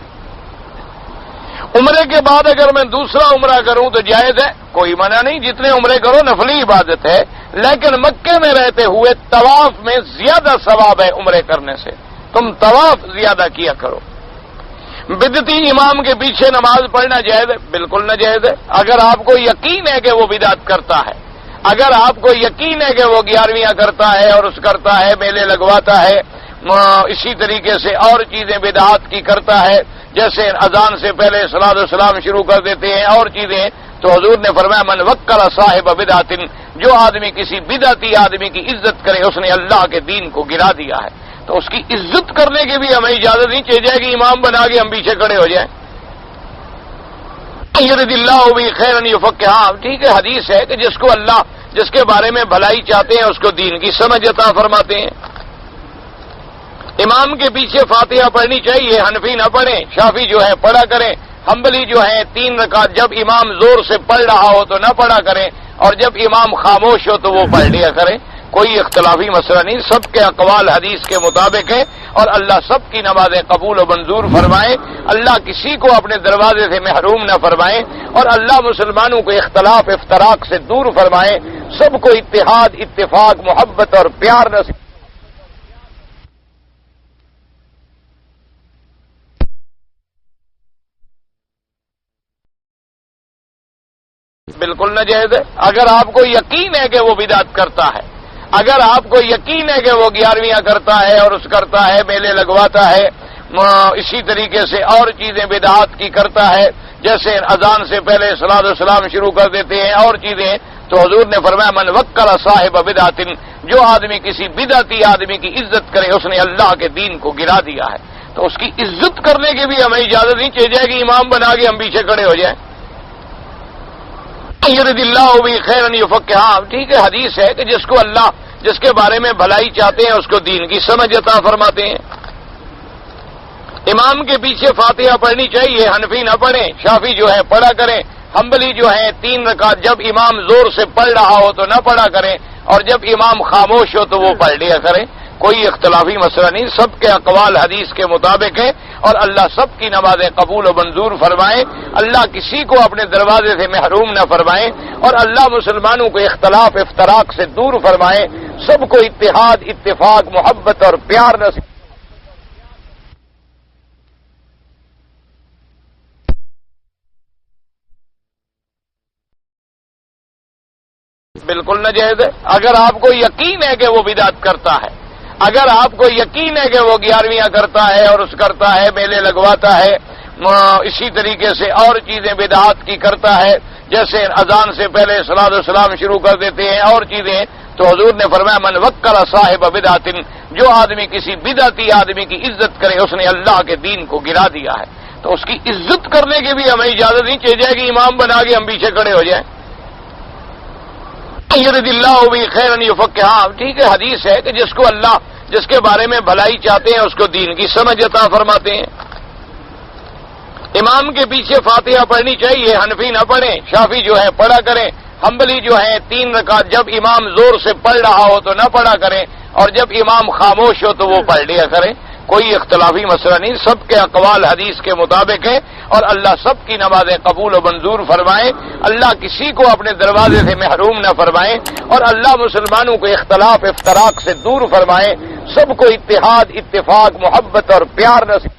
A: عمرے کے بعد اگر میں دوسرا عمرہ کروں تو جائز ہے، کوئی منع نہیں، جتنے عمرے کرو نفلی عبادت ہے، لیکن مکے میں رہتے ہوئے طواف میں زیادہ ثواب ہے عمرے کرنے سے، تم طواف زیادہ کیا کرو۔ بدعتی امام کے پیچھے نماز پڑھنا جائز ہے؟ بالکل نہ جائز ہے۔ اگر آپ کو یقین ہے کہ وہ بدعت کرتا ہے، اگر آپ کو یقین ہے کہ وہ 11ویاں کرتا ہے اور اس کرتا ہے، میلے لگواتا ہے، اسی طریقے سے اور چیزیں بدعات کی کرتا ہے، جیسے اذان سے پہلے صلاۃ والسلام شروع کر دیتے ہیں اور چیزیں، تو حضور نے فرمایا من وکل صاحب بدعت، جو آدمی کسی بدعتی آدمی کی عزت کرے اس نے اللہ کے دین کو گرا دیا ہے۔ تو اس کی عزت کرنے کی بھی ہمیں اجازت نہیں چاہیے جائے کہ امام بنا کے ہم پیچھے کھڑے ہو جائیں۔ یرد اللہ بھی خیرا یفقہ، ہاں ٹھیک ہے، حدیث ہے کہ جس کو اللہ جس کے بارے میں بھلائی چاہتے ہیں اس کو دین کی سمجھ عطا فرماتے ہیں۔ امام کے پیچھے فاتحہ پڑھنی چاہیے، حنفی نہ پڑھیں، شافی جو ہے پڑھا کریں، حنبلی جو ہے 3 رکعت جب امام زور سے پڑھ رہا ہو تو نہ پڑھا کریں، اور جب امام خاموش ہو تو وہ پڑھ لیا کریں، کوئی اختلافی مسئلہ نہیں، سب کے اقوال حدیث کے مطابق ہیں، اور اللہ سب کی نمازیں قبول و منظور فرمائے، اللہ کسی کو اپنے دروازے سے محروم نہ فرمائے، اور اللہ مسلمانوں کو اختلاف افتراق سے دور فرمائے، سب کو اتحاد اتفاق محبت اور پیار نصیب۔ بالکل نہ جائز ہے۔ اگر آپ کو یقین ہے کہ وہ بدعت کرتا ہے، اگر آپ کو یقین ہے کہ وہ 11ویاں کرتا ہے اور اس کرتا ہے، میلے لگواتا ہے، اسی طریقے سے اور چیزیں بدعات کی کرتا ہے، جیسے اذان سے پہلے صلاۃ والسلام شروع کر دیتے ہیں اور چیزیں، تو حضور نے فرمایا من وکل صاحب بدعت، جو آدمی کسی بدعتی آدمی کی عزت کرے اس نے اللہ کے دین کو گرا دیا ہے۔ تو اس کی عزت کرنے کی بھی ہمیں اجازت نہیں چاہیے جائے کہ امام بنا کے ہم پیچھے کھڑے ہو جائیں۔ یرد اللہ بھی خیرا یفقہ، ہاں ٹھیک ہے، حدیث ہے کہ جس کو اللہ جس کے بارے میں بھلائی چاہتے ہیں اس کو دین کی سمجھ عطا فرماتے ہیں۔ امام کے پیچھے فاتحہ پڑھنی چاہیے، حنفی نہ پڑھیں، شافی جو ہے پڑھا کریں، حنبلی جو ہے 3 رکعت جب امام زور سے پڑھ رہا ہو تو نہ پڑھا کریں، اور جب امام خاموش ہو تو وہ پڑھ لیا کریں، کوئی اختلافی مسئلہ نہیں، سب کے اقوال حدیث کے مطابق ہیں، اور اللہ سب کی نمازیں قبول و منظور فرمائے، اللہ کسی کو اپنے دروازے سے محروم نہ فرمائے، اور اللہ مسلمانوں کو اختلاف افتراق سے دور فرمائے، سب کو اتحاد اتفاق محبت اور پیار نصیب۔ بالکل نہ جائز ہے۔ اگر آپ کو یقین ہے کہ وہ بدعت کرتا ہے، اگر آپ کو یقین ہے کہ وہ 11ویاں کرتا ہے اور اس کرتا ہے، میلے لگواتا ہے، اسی طریقے سے اور چیزیں بدعات کی کرتا ہے، جیسے اذان سے پہلے صلاۃ والسلام شروع کر دیتے ہیں اور چیزیں، تو حضور نے فرمایا من وکل صاحب بدعت، جو آدمی کسی بدعتی آدمی کی عزت کرے اس نے اللہ کے دین کو گرا دیا ہے۔ تو اس کی عزت کرنے کی بھی ہمیں اجازت نہیں چاہیے جائے کہ امام بنا کے ہم پیچھے کھڑے ہو جائیں۔ یرد اللہ بھی خیرا یفقہ، ہاں ٹھیک ہے، حدیث ہے کہ جس کو اللہ جس کے بارے میں بھلائی چاہتے ہیں اس کو دین کی سمجھ عطا فرماتے ہیں۔ امام کے پیچھے فاتحہ پڑھنی چاہیے، حنفی نہ پڑھیں، شافی جو ہے پڑھا کریں، حنبلی جو ہے 3 رکعت جب امام زور سے پڑھ رہا ہو تو نہ پڑھا کریں، اور جب امام خاموش ہو تو وہ پڑھ لیا کریں، کوئی اختلافی مسئلہ نہیں، سب کے اقوال حدیث کے مطابق ہیں، اور اللہ سب کی نمازیں قبول و منظور فرمائے، اللہ کسی کو اپنے دروازے سے محروم نہ فرمائے، اور اللہ مسلمانوں کو اختلاف افتراق سے دور فرمائے، سب کو اتحاد اتفاق محبت اور پیار نصیب